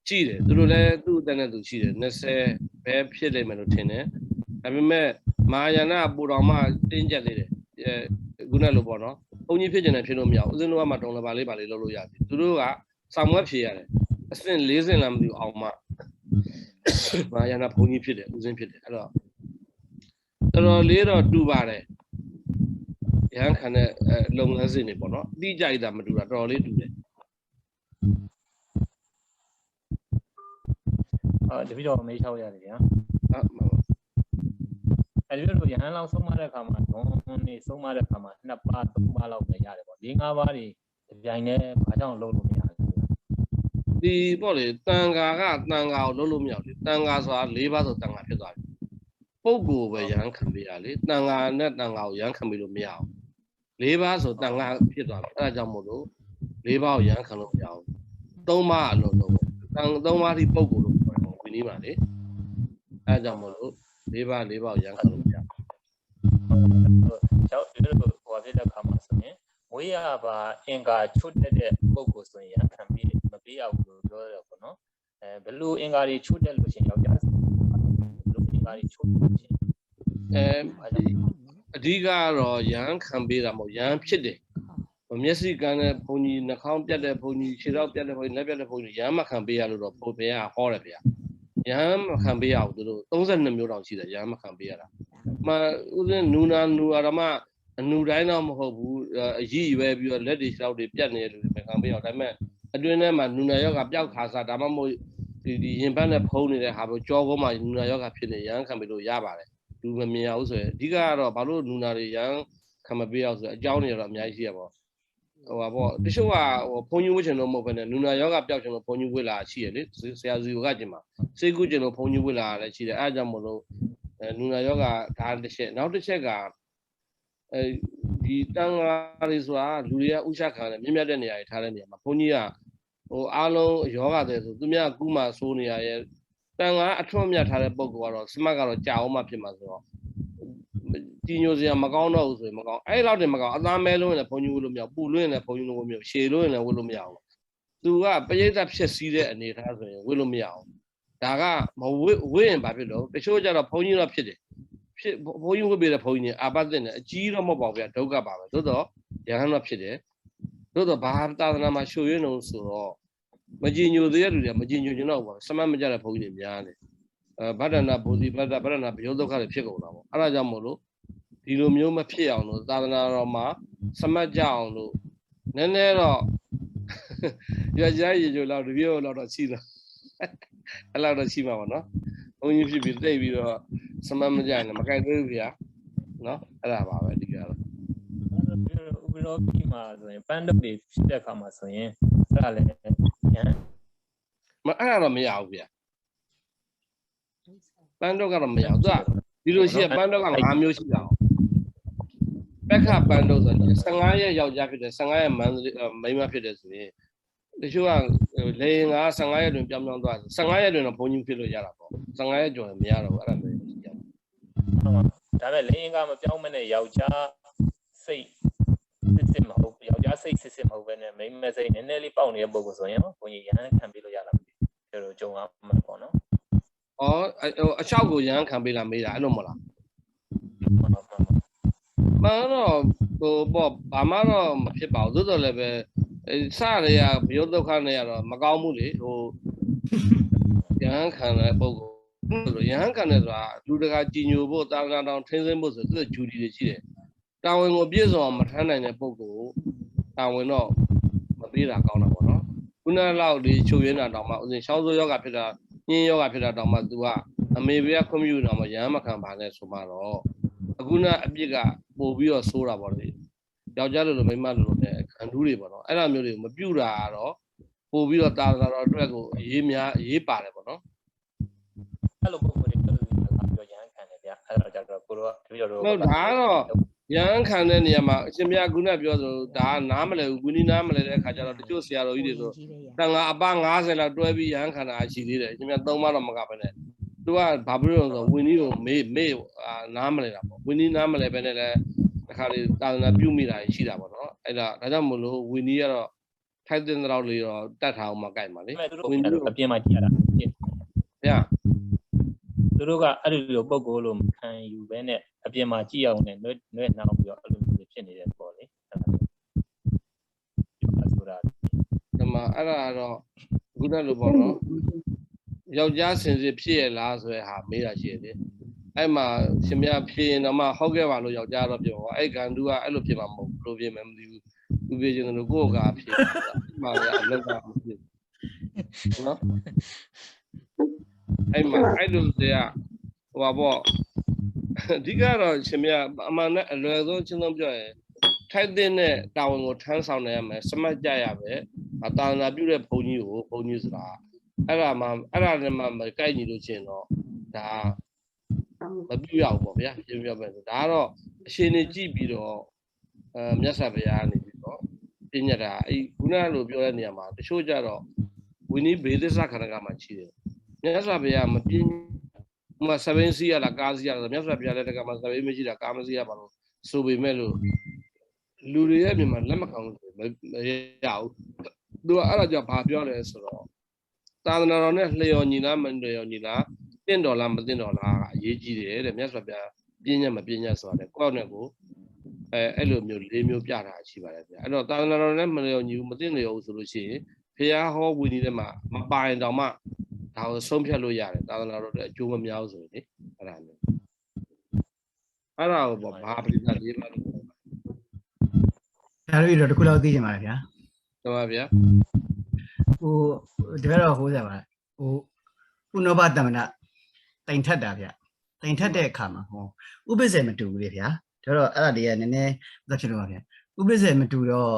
ရှိတယ်သူတို့လည်းသူ့အသက်နဲ့သူရှိတယ်20ပဲဖြစ်လိမ့်မယ်လို့ထင်တယ်ဒါပေမဲ့မဟာယာနပူတော်မှတင်းကျပ်သေးတယ်ခုနလိုပေါ့နော်ဘုန်းကြီးဖြစ်နေတယ်ဖြစ်လို့မရဘူးဦးဇင်းတို့ကမှတုံးလပါလေးပါလေးလုပ်လို့ရတယ်သူတို့ကစောင်မွက်ဖြေရတယ်အဆင့်4ဆင့်လားမသိဘူးအောင်မှမဟာယာနဘုန်းကြီးဖြစ်တယ်ဦးဇင်းဖြစ်တယ်အဲ့တော့တော်တော်လေးတော့တူပါတယ်ရဟန်းခံတဲ့လုပ်ငန်းစဉ်တွေပေါ့နော်အတိအကျတာမတူတာတော်တော်လေးတူတယ်တပည့်တော်မေးချောက်ရတယ်ဗျာအဲ့ဒီလိုရဟန်းလောက်ဆုံးမတဲ့အခါမှာဘုံနေဆုံးမတဲ့အခါမှာ2ပါး3ပါးလောက်ပဲရတယ်ပေါ့4-5ပါးတွေကြိုင်နဲ့ဘာကြောင့်လုပ်လို့မရဘူးဒီပေါ့လေတန်ဃာကတန်ဃာကိုလုပ်လို့မရဘူးတန်ဃာဆိုတာ4ပါးဆိုတန်ဃာဖြစ်သွားပြီပုဂ္ဂိုလ်ပဲရဟန်းခံပေးရလေတန်ဃာနဲ့တန်ဃာကိုရဟန်းခံပေးလို့မရဘူး4ပါးဆိုတန်ဃာဖြစ်သွားပြီအဲ့ဒါကြောင့်မို့လို့4ပါးကိုရဟန်းခံလို့မရဘူး3ပါးအလုံးလုံး3ပါးဒီပုဂ္ဂိုလ်လို့ပြောတယ်ဝိနည်းပါလေအဲ့ဒါကြောင့်မို့လို့4ပါးကိုရဟန်းခံလို့မရဘူးကျောင်းဒီလိုဟိုဖြစ်တဲ့အခါမှာဆိုရင်ဝေးရပါအင်္ဂါချွတ်တဲ့ပုဂ္ဂိုလ်ဆိုရင်ခံပြီးမပေးရဘူးလို့ပြောတယ်ပေါ့နော်ဘယ်လိုအင်္ဂါတွေချွတ်တဲ့လို့ရှိရင်ယောက်ျားဘယ်လိုအင်္ဂါတွေချွတ်လို့ရှိရင်အဓိကကတော့ရဟန်းခံပေးတာမဟုတ်ရဟန်းဖြစ်တယ်မျက်စိကန်းတဲ့ဘုံကြီးနှာခေါင်းပြတ်တဲ့ဘုံကြီးခြေထောက်ပြတ်တဲ့ဘုံကြီးလက်ပြတ်တဲ့ဘုံကြီးရဟန်းမခံပေးရလို့တော့ဘုရားဟောတယ်ဗျာရဟန်းမခံပေးရဘူးသူတို့32မျိုးတောင်ရှိတယ်ရဟန်းမခံပေးရတာမှဥစဉ်နူနာနူအာရမအနူတိုင်းတော့မဟုတ်ဘူးအရည်ရွယ်ပြီးတော့လက်တွေခြေထောက်တွေပြတ်နေတယ်လို့မခံပေးရအောင်ဒါပေမဲ့အတွင်းထဲမှာနူနာယောဂပျောက်ခါစားဒါမှမဟုတ်ဒီရင်ပတ်နဲ့ဖုံးနေတဲ့ဟာမျိုးကြောကုန်းမှာနူနာယောဂဖြစ်နေရဟန်းခံပေးလို့ရပါတယ်လူမမြင်ရဘူးဆိုရင်အဓိကကတော့ဘာလို့နူနာတွေရဟန်းခံမပေးရအောင်ဆိုအကြောင်းတွေတော့အများကြီးရှိရပါဟိုပါပေါ့တချို့ကဘုန်းကြီးဝတ်ချင်လို့မဟုတ်ဘဲနဲ့နူနာယောဂပျောက်ချင်လို့ဘုန်းကြီးဝတ်လာရှိရလေဆရာစီကကျင်မှာစိတ်ကူးကျင်လို့ဘုန်းကြီးဝတ်လာလည်းရှိတယ်အဲအကြောင်းမလို့နူနာယောဂဒါတစ်ချက်နောက်တစ်ချက်ကဒီတန်ဃာတွေဆိုတာလူတွေကဥရှခံတယ်မြင့်မြတ်တဲ့နေရာတွေထားတဲ့နေရာမှာဘုန်းကြီးကဟိုအားလုံးယောဂတဲ့ဆိုသူများကူးမှစိုးနေရရဲ့တန်ဃာအထွတ်မြတ်ထားတဲ့ပုံကတော့စမတ်ကတော့ကြာအောင်မှဖြစ်မှာဆိုတော့ကြီးညိုစရာမကောင်းတော့ဘူးဆိုရင်မကောင်းအဲ့လောက်တင်မကောင်းအသားမဲလုံးနဲ့ဘုန်းကြီးဝတ်လို့မရဘူးပူလွင့်နဲ့ဘုန်းကြီးလုံးဝတ်မရဘူးရှည်လွင့်နဲ့ဝတ်လို့မရဘူးသူကပရိသတ်ဖြစ်စည်းတဲ့အနေထားဆိုရင်ဝတ်လို့မရဘူးဒါကမဝတ်ရင်ဘာဖြစ်လို့တချို့ကြတော့ဘုန်းကြီးတော့ဖြစ်တယ်ဖြစ်ဘုန်းကြီးဝတ်ပေးတဲ့ဘုန်းကြီးတွေအာပတ်တဲ့နဲ့အကြီးတော့မဟုတ်ပါဘူးဗျာဒုက္ခပါပဲသို့တော့ရဟန်းတော့ဖြစ်တယ်သို့တော့ဘာသာသနာမှာရှုရင်းလုံးဆိုတော့မကြည်ညိုသေးတဲ့လူတွေကမကြည်ညိုကျင်တော့ဘူးစမတ်မကြတဲ့ဘုန်းကြီးတွေများတယ်ဗဒ္ဒနာဘူဇိဗဒ္ဒဗဒ္ဒနာဘယောဒုက္ခတွေဖြစ်ကုန်တာပေါ့အဲ့ဒါကြောင့်မို့လို့ဒီလိုမျိုးမဖြစ်အောင်လို့သာသနာတော်မှာစမတ်ကြအောင်လို့နည်းနည်းတော့ရကြရည်ကြလောက်တပြည့်လောက်တော့ရှိတော့အဲ့လောက်တော့ရှိမှာပါနော်ဘုန်းကြီးဖြစ်ပြီးတိတ်ပြီးတော့စမတ်မကြရင်မကြိုက်သေးဘူးဗျာနော်အဲ့ဒါပါပဲဒီကတော့ဥပရောပြီးမှာဆိုရင်ပန်းတုပ်တွေဖြစ်တဲ့အခါမှာဆိုရင်အဲ့ဒါလည်းမအဲ့ဒါတော့မရဘူးဗျာပန်းတုပ်ကတော့မရဘူးသူကဒီလိုရှိရပန်းတုပ်က5မျိုးရှိတာပက္ခပန်းတုပ်ဆိုရင်15ရက်ယောက်ျားဖြစ်တယ်15ရက်မိန်းမဖြစ်တယ်ဆိုရင်တချို့ကလေငါ15ရက်တွင်ပြောင်းပြောင်းသွား15ရက်တွင်တော့ဘုန်းကြီးဖြစ်လို့ရတာပေါ့15ရက်ကျော်ရင်မရတော့ဘူးအဲ့ဒါမျိုးရှိကြတယ်ဒါပေမဲ့လေငါမပြောင်းမနဲ့ယောက်ျားစိတ်စစ်မဟုတ်ယောက်ျားစိတ်စစ်မဟုတ်ပဲနဲ့မိန်းမစိတ်နည်းနည်းလေးပေါက်နေတဲ့ပုံကိုဆိုရင်ဘုန်းကြီးရဟန်းခံပြီးလို့ရတာမသိဘူးကြုံအောင်မှာပေါ့နော်ဩအချောက်ကိုရဟန်းခံပေးလာမေးတာအဲ့လိုမလားမတော့ဟိုပေါ့ဘာမှတော့မဖြစ်ပါဘူးသို့တော်လည်းပဲစရရဘယောဒုက္ခနဲ့ရတော့မကောင်းဘူးလေဟိုရဟန်းခံတဲ့ပုံကိုရဟန်းခံတယ်ဆိုတာလူတကာကြည်ညိုဖို့တာဝနာတောင်ထင်းစင်းဖို့ဆိုသူ့ဂျူဒီတွေရှိတယ် တာဝန်ကိုပြည့်စုံအောင်မထမ်းနိုင်တဲ့ပုဂ္ဂိုလ်တာဝန်တော့မပေးတာကောင်းတာပေါ့နော်ခုနလောက်ဒီချုပ်ရင်းတာတောင်မှဥစဉ်ရှောင်းစိုးယောဂဖြစ်တာညင်းယောဂဖြစ်တာတောင်မှ तू ကအမေဘေကခွင့်ပြုတာမှရဟန်းမခံပါနဲ့ဆိုမှတော့အခုနအပြစ်ကပို့ပြီးတော့ဆိုးတာပေါ့လေယောက်ျားလိုလိုမိန်းမလိုလိုနဲ့ခံထူးတွေပေါ့နော်အဲ့လိုမျိုးတွေမပြုတာကတော့ပို့ပြီးတော့တာသာတော်အတွက်ကိုအရေးပါတယ်ပေါ့နော်အဲ့လိုပုံစံတွေပြောလို့ရဟန်းခံတယ်ဗျအဲ့တော့ကြတော့ကိုတော့တပည့်တော်တို့ဟုတ်ဒါကတော့ရဟန်းခံတဲ့နေရာမှာအရှင်ဘုရားခုနပြောသလိုဒါကနားမလဲဘူးဝိနည်းနားမလဲတဲ့အခါကျတော့တချို့ဆရာတော်ကြီးတွေဆိုတန်ခါအပ90လောက်တွဲပြီးရဟန်းခံတာရှိသေးတယ်အရှင်ဘုရား3ပါးတော့မကပဲနဲ့သူကဘာဖြစ်လို့လဲဆိုတော့ဝိနည်းကိုမေ့နားမလဲတာပေါ့ဝိနည်းနားမလဲပဲနဲ့လည်းတစ်ခါလေသာသနာပြုမိတာရှိတာပေါ့နော်အဲ့ဒါကြောင့်မလို့ဝိနည်းကတော့ထိုက်တဲ့တော့လေတော့တတ်ထားအောင်မကြိုက်ပါလေဝိနည်းအပြင်မှာကြည့်ရတာဗျာသူတို့ကအဲ့လိုပုံကိုလို့မခံယူဘဲနဲ့အပြင်မှာကြည့်အောင်နဲ့နှွဲ့နှောင်းပြီးတော့အဲ့လိုမျိုးဖြစ်နေတယ်ပေါ့လေဆိုတာဒီမှာအဲ့ဒါတော့ခုနလိုပေါ့နော်ယောက်ျားစင်စစ်ဖြစ်ရလားဆိုတဲ့ဟာမေးတာရှိတယ်အဲ့မှာရှင်မဖြေရင်တော့မှဟုတ်ခဲ့ပါလို့ယောက်ျားတော့ပြောအဲ့ဂန္ဓုကအဲ့လိုဖြစ်မှာမဟုတ်ဘူးဘယ်လိုဖြစ်မှမသိဘူးသူပြေချင်တယ်လို့ကိုယ့်ကဖြေမှာလည်းအလုပ်ကမဖြစ်ဘူးနော်အဲ့မှာအဲ့လိုတရားဟိုပါပေါ့အဓိကတော့ရှင်မအမှန်နဲ့အလွယ်ဆုံးချင်းဆုံးပြောရင်ထိုက်တဲ့တာဝန်ကိုထမ်းဆောင်နိုင်ရမယ်စမတ်ကြရပဲသာသနာပြုတဲ့ဘုန်းကြီးကိုဘုန်းကြီးဆိုတာအဲ့ဒါနဲ့မှမကိုက်ညီလို့ချင်းတော့ဒါမပြုရဘူးပေါ့ဗျာပြောမယ်ဆိုဒါကတော့အရှင်နေကြည့်ပြီးတော့မြတ်စွာဘုရားနေပြီးတော့ပြညတ်တာအဲ့ခုနကလိုပြောတဲ့နေရာမှာတချို့ကြတော့ဝိနည်းဘေသစ္စခန္ဓာကမှာရှိတယ်မြတ်စွာဘုရားမပြင်းမစပင်းစီရလားကားစီရလားမြတ်စွာဘုရားလည်းတကမှာစပင်းမရှိတာကားမစီရပါလို့ဆိုပေမဲ့လို့လူတွေရဲ့မြန်မာလက်မခံလို့မရဘူးသူကအဲ့ဒါကြောင့်ဘာပြောလဲဆိုတော့သာသနာတော်နဲ့လျော်ညီလားမလျော်ညီလားတင့်တော်လားမတင့်တော်လားအရေးကြီးတယ်တဲ့မြတ်စွာဘုရားပြင်းညတ်မပြင်းညတ်ဆိုတာလေကိုယ့်နဲ့ကိုအဲ့လိုမျိုး၄မျိုးပြတာရှိပါတယ်ဗျအဲ့တော့သာသနာတော်နဲ့မလျော်ညီဘူးမတင့်လျော်ဘူးဆိုလို့ရှိရင်ဘုရားဟောဝိနည်းထဲမှာမပိုင်တောင်မှဒါကိုဆုံးဖြတ်လို့ရတယ်သာသနာတော်အတွက်အကျိုးမများဘူးဆိုရင်လေအဲ့ဒါမျိုးအဲ့ဒါကိုဘာပရိသတ်ရေးမှလို့ဒါလို့တော့တခုလောက်သိချင်ပါတယ်ဗျာဟုတ်ပါဗျာဟိုတကယ်တော့ဟိုးစားပါဟိုဥနောဘတမနာတိုင်ထက်တာဗျတိုင်ထက်တဲ့အခါမှာဟောဥပ္ပဇ္ဇေမတူဘူးလေဗျာဒါတော့အဲ့ဒါတွေကနည်းနည်းသက်ဖြစ်လို့ပါဗျာဥပ္ပဇ္ဇေမတူတော့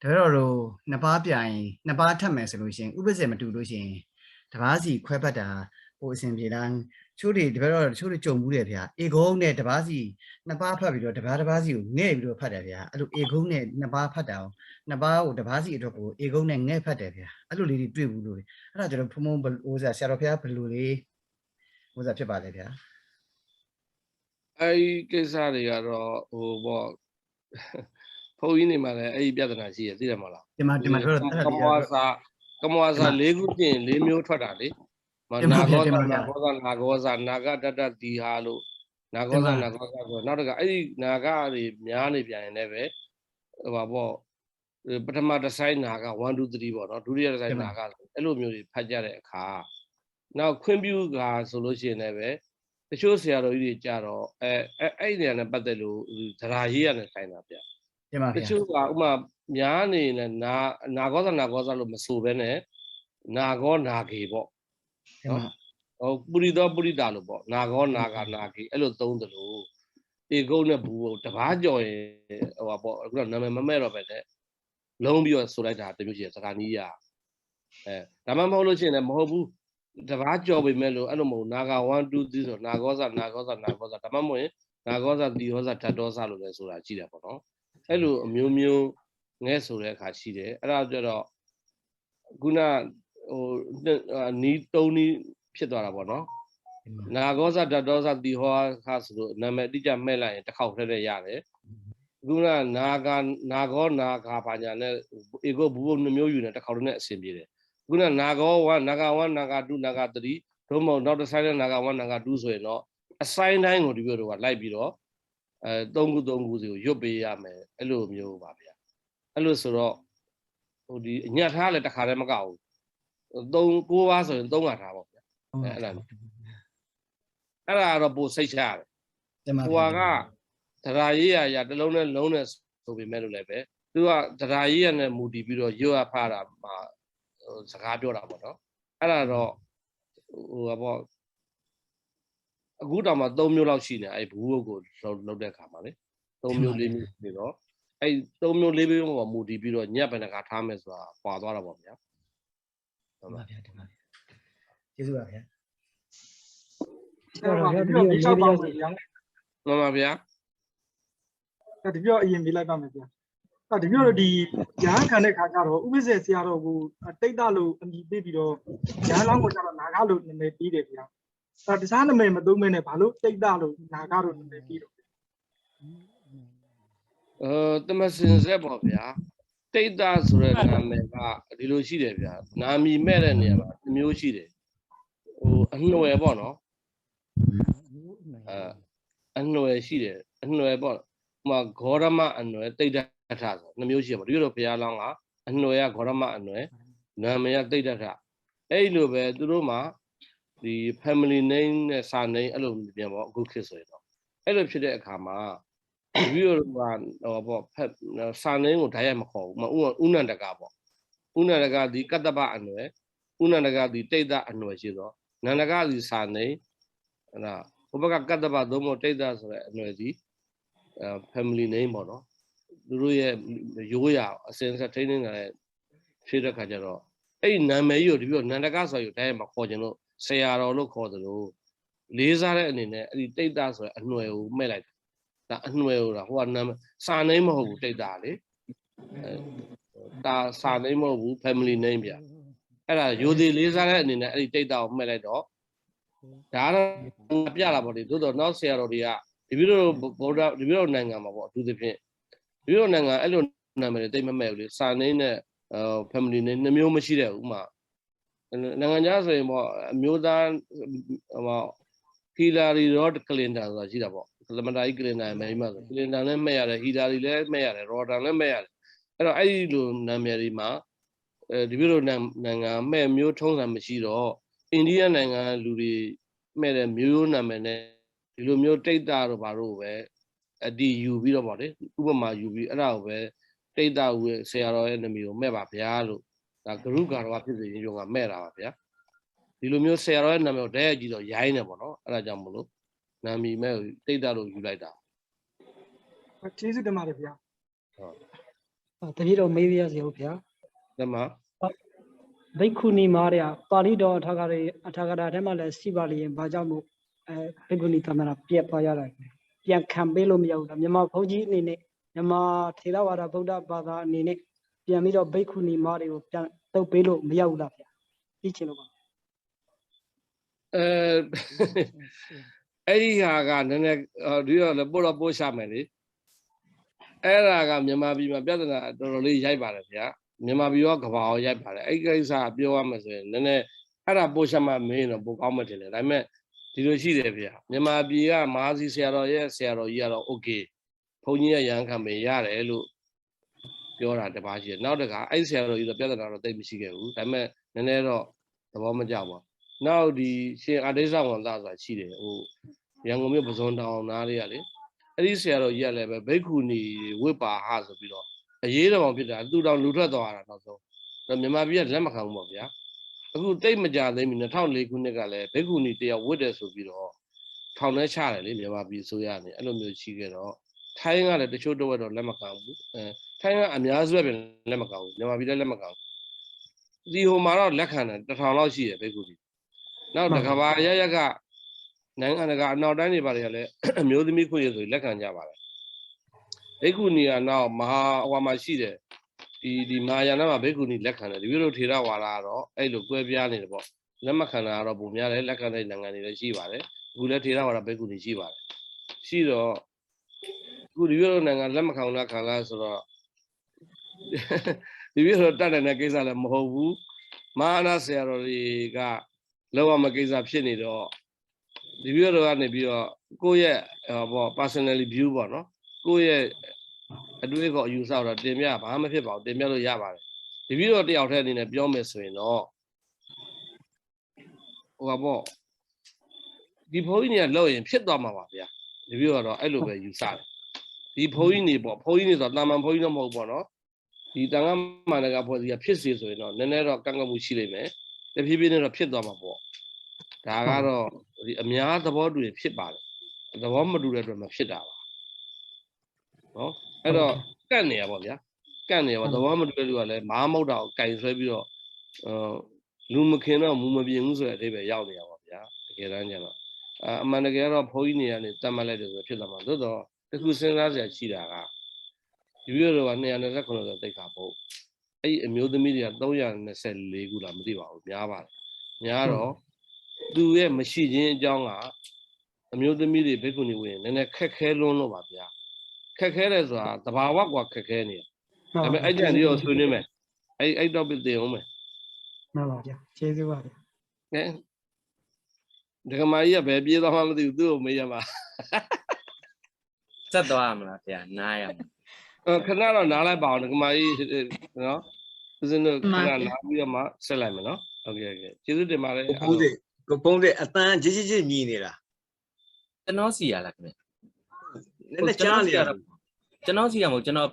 ဒါတော့နှစ်ပါးပြိုင်နှစ်ပါးထပ်မယ်ဆိုလို့ရှိရင်ဥပ္ပဇ္ဇေမတူလို့ရှိရင်တပားစီခွဲဖက်တာဟိုအစဉ်ပြေလားချိုးတွေတပည့်တော့ချိုးတွေကြုံဘူးတယ်ဗျာအေကုန်းနဲ့တပားစီနှစ်ပါးဖတ်ပြီးတော့တပားစီကိုငဲ့ပြီးတော့ဖတ်တယ်ဗျာအဲ့လိုအေကုန်းနဲ့နှစ်ပါးဖတ်တာအောင်နှစ်ပါးကိုတပားစီအတွက်ကိုအေကုန်းနဲ့ငဲ့ဖတ်တယ်ဗျာအဲ့လိုလေးတွေတွေ့ဘူးလို့အဲ့ဒါကျွန်တော်ဖုံဖုံဟိုစားဆရာတော်ဘုရားဘယ်လိုလေးဟိုစားဖြစ်ပါလဲဗျာအဲ့ဒီကိစ္စတွေကတော့ဟိုပေါ့ဘုန်းကြီးနေမှာလည်းအဲ့ဒီပြဿနာရှိရသိတယ်မလားဒီမှာပြောတော့ကမောစာ၄ခုပြင်၄မျိုးထွက်တာလေနာဂောဇနာဂောဇနာဂတတတိဟာလို့နာဂောဇဆိုနောက်တကအဲ့ဒီနာဂတွေများနေပြန်ရင်လည်းပဲဟိုပါပေါ့ပထမတစ်ဆိုင်နာဂ1 2 3ပေါ့နော်ဒုတိယတစ်ဆိုင်နာဂအဲ့လိုမျိုးတွေဖတ်ကြတဲ့အခါနောက်ခွင့်ပြုကဆိုလို့ရှိရင်လည်းပဲတချို့ဆရာတော်ကြီးတွေကြတော့အဲ့ဒီနေရာနဲ့ပတ်သက်လို့သရာရေးရတယ်ဆိုင်တာဗျတချို့ကဥမာများနေနဲ့နာဂောဇလို့မဆိုဘဲနဲ့နာဂောနာဂေပေါ့နော်ဟိုပုရိသောပုရိတာလို့ပေါ့နာဂောနာဂနာဂေအဲ့လိုသုံးသလိုဧကုန်းနဲ့ဘူကိုတပားကြော်ရင်ဟိုပါပေါ့အခုတော့နာမည်မမဲ့တော့ပဲတဲ့လုံးပြီးတော့ဆိုလိုက်တာတမျိုးရှိတယ်စကားနီးရဒါမှမဟုတ်လို့ရှိရင်လည်းမဟုတ်ဘူးတပားကြော်ပေမဲ့လို့အဲ့လိုမဟုတ်နာဂ1 2 3ဆိုနာဂောဇဒါမှမဟုတ်ရင်နာဂောဇတိဟောဇဓာတ်တော်ဇလို့လည်းဆိုတာရှိတယ်ပေါ့နော်အဲ့လိုအမျိုးမျိုးငဲဆိုတဲ့အခါရှိတယ်အဲ့ဒါကြတော့ခုနဟိုနီး3နီးဖြစ်သွားတာပေါ့နော်နာဂောဇဓာတ်တော်ဇတိဟောခါဆိုလို့နာမည်အတိအကျမဲ့လိုက်ရင်တစ်ခေါက်ထဲနဲ့ရတယ်ခုနနာဂောနာဂပါညာနဲ့ဧကုဘူဘုံ2မျိုးယူနေတစ်ခေါက်ထဲနဲ့အဆင်ပြေတယ်ခုနနာဂော1နာဂ1နာဂ2နာဂ3ဒုမဟုတ်နောက်တစ်ဆိုင်နဲ့နာဂ1နာဂ2ဆိုရင်တော့အဆိုင်တိုင်းကိုဒီလိုတော့လိုက်ပြီးတော့3ခုစီကိုရွတ်ပေးရမယ်အဲ့လိုမျိုးပါဗျာအဲ့လိုဆိုတော့ဟိုဒီညတ်ထားလည်းတစ်ခါတည်းမကဘူး9ပါးဆိုရင်3ခါထားပါဗျာအဲ့ဒါတော့ပိုစိတ်ချရတယ်ဟိုက Taraya ya the lowness to be melebe. Do a Taraya and Moody Bureau, you are para Sagabio Rabono. And I know about a good amount of Domulachina, I will go so no de Camale. Domul, you know. I don't know living or Moody Bureau, Yap and a Katamas or Father of ya. Jesus yeah. အဲ့တော့ဒီပြောလေးလျှောက်ပါမယ်ဗျာ Mama Bia. ဒီပြောအရင်ပြလိုက်ပါမယ်ဗျာဒီပြောဒီရဟန်းခံတဲ့ခါကျတော့ဥပ္ပစေဆရာတော်ကိုတိတ်တလို့အမိပေးပြီးတော့ရဟန်းလောင်းကိုကျတော့နာဂလို့နာမည်ပြီးတယ်ဗျာတခြားနာမည်မသုံးမဲနဲ့ဘာလို့တိတ်တလို့နာဂလို့နာမည်ပြီးတော့ တမစင်ဆက်ပေါ့ဗျာတိတ်တာဆိုတဲ့နာမည်ကဒီလိုရှိတယ်ဗျာနာမည်မဲ့တဲ့နေရာမှာတစ်မျိုးရှိတယ်ဟိုအနှွယ်ပေါ့နော်အနှွယ်ရှိတယ်အနှွယ်ပေါ့ဟိုဂေါရမအနှွယ်တိတ်တထဆိုနှစ်မျိုးရှိတယ်ပေါ့ဒီလိုဘုရားလောင်းကအနှွယ်ကဂေါရမအနှွယ်နာမည်ကတိတ်တထအဲ့လိုပဲသူတို့မှာဒီ family name နဲ့စာ name အဲ့လိုပြန်ပေါ့အခုခေတ်ဆိုရင်တော့အဲ့လိုဖြစ်တဲ့အခါမှာဒီလိုကဟိုပေါ့စာနင်းကိုဓာတ်ရိုက်မခေါ်ဘူးဥနန္တကပေါ့ဥနန္တကဒီကတ္တပအနွယ်ဥနန္တကဒီတိတ်တအနွယ်ရှိတော့နန္ဒကဒီစာနင်းဟဲ့ဟိုဘက်ကကတ္တပသုံးဖို့တိတ်တဆိုတဲ့အနွယ်ဒီfamily name ပေါ့နော်သူတို့ရဲ့ရိုးရာအစဉ်ဆက်ထိန်းနေတဲ့ဖြည့်တဲ့ခါကျတော့အဲ့ဒီနာမည်ကြီးကိုဒီလိုနန္ဒကဆိုရင်ဓာတ်ရိုက်မခေါ်ကြလို့ဆရာတော်လို့ခေါ်တယ်လို့လေးစားတဲ့အနေနဲ့အဲ့ဒီတိတ်တဆိုတဲ့အနွယ်ကိုမဲ့လိုက်ဒါအနှွယ်ဟိုဟိုကနာမစာနေမဟုတ်ဘူးတိတ်တာလေဒါစာနေမဟုတ်ဘူး family name ဗျအဲ့ဒါရိုသေလေးစားတဲ့အနေနဲ့အဲ့ဒီတိတ်တာကိုမှတ်လိုက်တော့ဒါတော့ပြလာပေါ့လေသို့တော့နောက်ဆရာတော်တွေကဒီပြီးတော့ဗုဒ္ဓဒီပြီးတော့နိုင်ငံမှာပေါ့အထူးသဖြင့်ဒီပြီးတော့နိုင်ငံအဲ့လိုနာမည်တွေတိတ်မမဲ့ဘူးလေစာနေနဲ့family name နှမျိုးမရှိတဲ့ဥမာနိုင်ငံခြားဆိုရင်ပေါ့အမျိုးသားဟိုဟီလာရီရော့ကလင်တာဆိုတာရှိတာပေါ့သမတာကြီးကလင်တာမယ်မှာဆိုကလင်တာလည်းမဲ့ရတယ်ဟီလာရီလည်းမဲ့ရတယ်ရော်ဒန်လည်းမဲ့ရတယ်အဲ့တော့အဲ့ဒီလိုနာမည်တွေမှာဒီလိုနိုင်ငံမဲ့မျိုးထုံးစံမရှိတော့အိန္ဒိယနိုင်ငံလူတွေမဲ့တဲ့မျိုးနာမည်နဲ့ဒီလိုမျိုးတိတ်တာတို့ဘာလို့ပဲအတီးယူပြီးတော့ပေါ့လေဥပမာယူပြီးအဲ့ဒါကိုပဲတိတ်တာဝယ်ဆရာတော်ရဲ့နာမည်ကိုမဲ့ပါဗျာလို့ဒါဂရုကာရဖြစ်စေရင်ရောကမဲ့တာပါဗျာဒီလိုမျိုးဆရာတော်ရဲ့နာမည်ကိုတည်းရကြည့်တော့ရိုင်းနေပေါ့နော်အဲ့ဒါကြောင့်မလို့နာမည်မဲ့တိတ်တာလို့ယူလိုက်တာကျေးဇူးတင်ပါတယ်ဗျာ တပည့်တော်မေးရစီဟုတ်ဗျာ တမ ဘိက္ခုနီမာရပါဠိတော်အထာဂရထဲမှာလည်းရှိပါလိမ့်ဘာကြောင့်မို့ဘိက္ခုနီသမဏပြက်သွားရတာပြန်ခံပေးလို့မရဘူးလားမြန်မာဘုန်းကြီးအနေနဲ့မြန်မာထေရဝါဒဗုဒ္ဓဘာသာအနေနဲ့ပြန်ပြီးတော့ဘိက္ခုနီမာတွေကိုပြန်တုပ်ပေးလို့မရဘူးလားဗျာသိချင်လို့ပါအဲ့ဒီဟာကနည်းနည်းဒီတော့လည်းပို့ရှာမယ်လေအဲ့ဒါကမြန်မာပြည်မှာပြဿနာတော်တော်လေးရိုက်ပါတယ်ဗျာမြန်မာပြည်ရောကဘာရောရိုက်ပါတယ်အဲ့ဒီကိစ္စပြောရမယ်ဆိုရင်နည်းနည်းအဲ့ဒါပို့ရှာမှမင်းတော့ပိုကောင်းမှတယ်လေဒါပေမဲ့ဒီလိုရှိတယ်ဗျာမြန်မာပြည်ကမဟာစီဆရာတော်ရဲ့ဆရာတော်ကြီးကတော့ okay ဘုန်းကြီးရဲ့ရဟန်းခံမေရတယ်လို့ပြောတာတပါးရှိတယ်နောက်တခါအဲ့ဆရာတော်ကြီးတော့ပြဿနာတော့တိတ်မရှိခဲ့ဘူးဒါပေမဲ့နည်းနည်းတော့သဘောမကျပါဘူးနောက်ဒီရှင်အာဒေသဝန်သားဆိုတာရှိတယ်ဟိုရန်ကုန်မြို့ပဇွန်တောင်နားလေးကလေအဲ့ဒီဆရာတော်ကြီးကလည်းပဲဘိက္ခုနီဝိပါဟဆိုပြီးတော့အရေးတော်ဖြစ်တာသူ့တောင်လူထွက်သွားတာနောက်ဆုံးမြန်မာပြည်ကလက်မခံဘူးပေါ့ဗျာအခုတိတ်မကြသေးဘူး2004ခုနှစ်ကလည်းဘိက္ခုနီတယောက်ဝတ်တယ်ဆိုပြီးတော့ထောင်ထဲချတယ်လေမြန်မာပြည်ဆိုရနေအဲ့လိုမျိုးရှိခဲ့တော့ထိုင်းကလည်းတချို့တော့လက်မခံဘူးထိုင်းကအများစုပဲလက်မခံဘူးမြန်မာပြည်လည်းလက်မခံဘူးဒီဟိုမှာတော့လက်ခံတယ်1000လောက်ရှိတယ်ဘိက္ခုနီနောက်တစ်ခါပါရကနိုင်ငံတကာအနောက်တိုင်းတွေပါတွေကလည်းအမျိုးသမီးခွင့်ရဆိုလက်ခံကြပါတယ်ဘိက္ခုနီကနောက်မဟာဟိုမှာရှိတယ်ဒီမာယာနာမှာဘိက္ခုနီလက်ခံတယ်ဒီလိုထေရဝါဒကတော့အဲ့လိုကွဲပြားနေတယ်ပေါ့လက်မခံတာကတော့ပုံများတယ်လက်ခံတဲ့နိုင်ငံတွေလည်းရှိပါတယ်အခုလည်းထေရဝါဒဘိက္ခုနီရှိပါတယ်ရှိတော့အခုဒီလိုနိုင်ငံလက်မခံတဲ့ခါလားဆိုတော့ဒီလိုတတ်တဲ့ကိစ္စလည်းမဟုတ်ဘူးမဟာနာဆရာတော်တွေကလောကမကိစ္စဖြစ်နေတော့ဒီလိုတော့ကနေပြီးတော့ကိုယ့်ရဲ့ပေါ့ personally view ပေါ့နော်ကိုယ့်ရဲ့အတွေ့အကြုံအယူဆတော့တင်ပြဘာမှဖြစ်ပါဘူးတင်ပြလို့ရပါတယ်ဒီပြီးတော့တယောက်တည်းအနေနဲ့ပြောမယ်ဆိုရင်တော့ဟိုပါပေါ့ဒီဘုန်းကြီးတွေကလောက်ရင်ဖြစ်သွားမှာပါဗျာဒီပြီးတော့အဲ့လိုပဲယူဆတယ် ဒီဘုန်းကြီးနေပေါ့ဘုန်းကြီးနေဆိုတာတာမန်ဘုန်းကြီးတော့မဟုတ်ပေါ့နော်ဒီတန်ခါမှန်တကဖွဲ့စီကဖြစ်စေဆိုရင်တော့နည်းနည်းတော့ကန့်ကွက်မှုရှိလိမ့်မယ်တဖြည်းဖြည်းနဲ့တော့ဖြစ်သွားမှာပေါ့ဒါကတော့ဒီအများသဘောတူရင်ဖြစ်ပါတယ်သဘောမတူတဲ့အတွက်မဖြစ်တာပါနော်အဲ့တော့ကန့်နေရပါဗျာကန့်နေပါသဘောမတူတဲ့လူကလည်းမားမဟုတ်တာကိုကင်ဆွဲပြီးတော့လူမခင်တော့မူမပြင်းဘူးဆိုတဲ့အဓိပ္ပာယ်ရောက်နေရပါဗျာတကယ်တမ်းကျတော့အမှန်တကယ်တော့ဘုန်းကြီးနေရာနေတတ်မှတ်လိုက်တယ်ဆိုဖြစ်လာမှာသို့တော့တခုစဉ်းစားစရာရှိတာကဒီလိုတော့229ဆိုတိတ်ခါဖို့အဲ့အမျိုးသမီးတွေက324ခုလားမသိပါဘူးများပါတယ်များတော့သူရဲ့မရှိခြင်းအကြောင်းကအမျိုးသမီးတွေဘိက္ခုနီဝင်နည်းနည်းခက်ခဲလွန်းလို့ပါဗျာခက်ခဲတယ်ဆိုတာတဘာဝကွာခက်ခဲနေဒါပေမဲ့အဲ့ကြံဒီတော့ဆွေးနွေးမယ်အဲ့ topic သင်အောင်မယ်မှန်ပါဗျာကျေးဇူးပါဗျာဒကမာကြီးကဘယ်ပြေးသွားမှမသိဘူးသူ့ကိုမေးရမှာဆက်သွားမလားဗျာနားရမှာခဏတော့နားလိုက်ပါအောင်ဒကမာကြီးနော်ဦးဇင်းတို့ခဏနားပြီးတော့မှဆက်လိုက်မယ်နော်ဟုတ်ကဲ့ကျေးဇူးတင်ပါတယ်ကိုဖုန်းတဲ့အတန်းကြီးကြီးမြည်နေတာကျွန်တော်စီရလားခင်ဗျနည်းနည်းကြားနေရကျွန်တော်စီရမဟုတ်ကျွန်တော်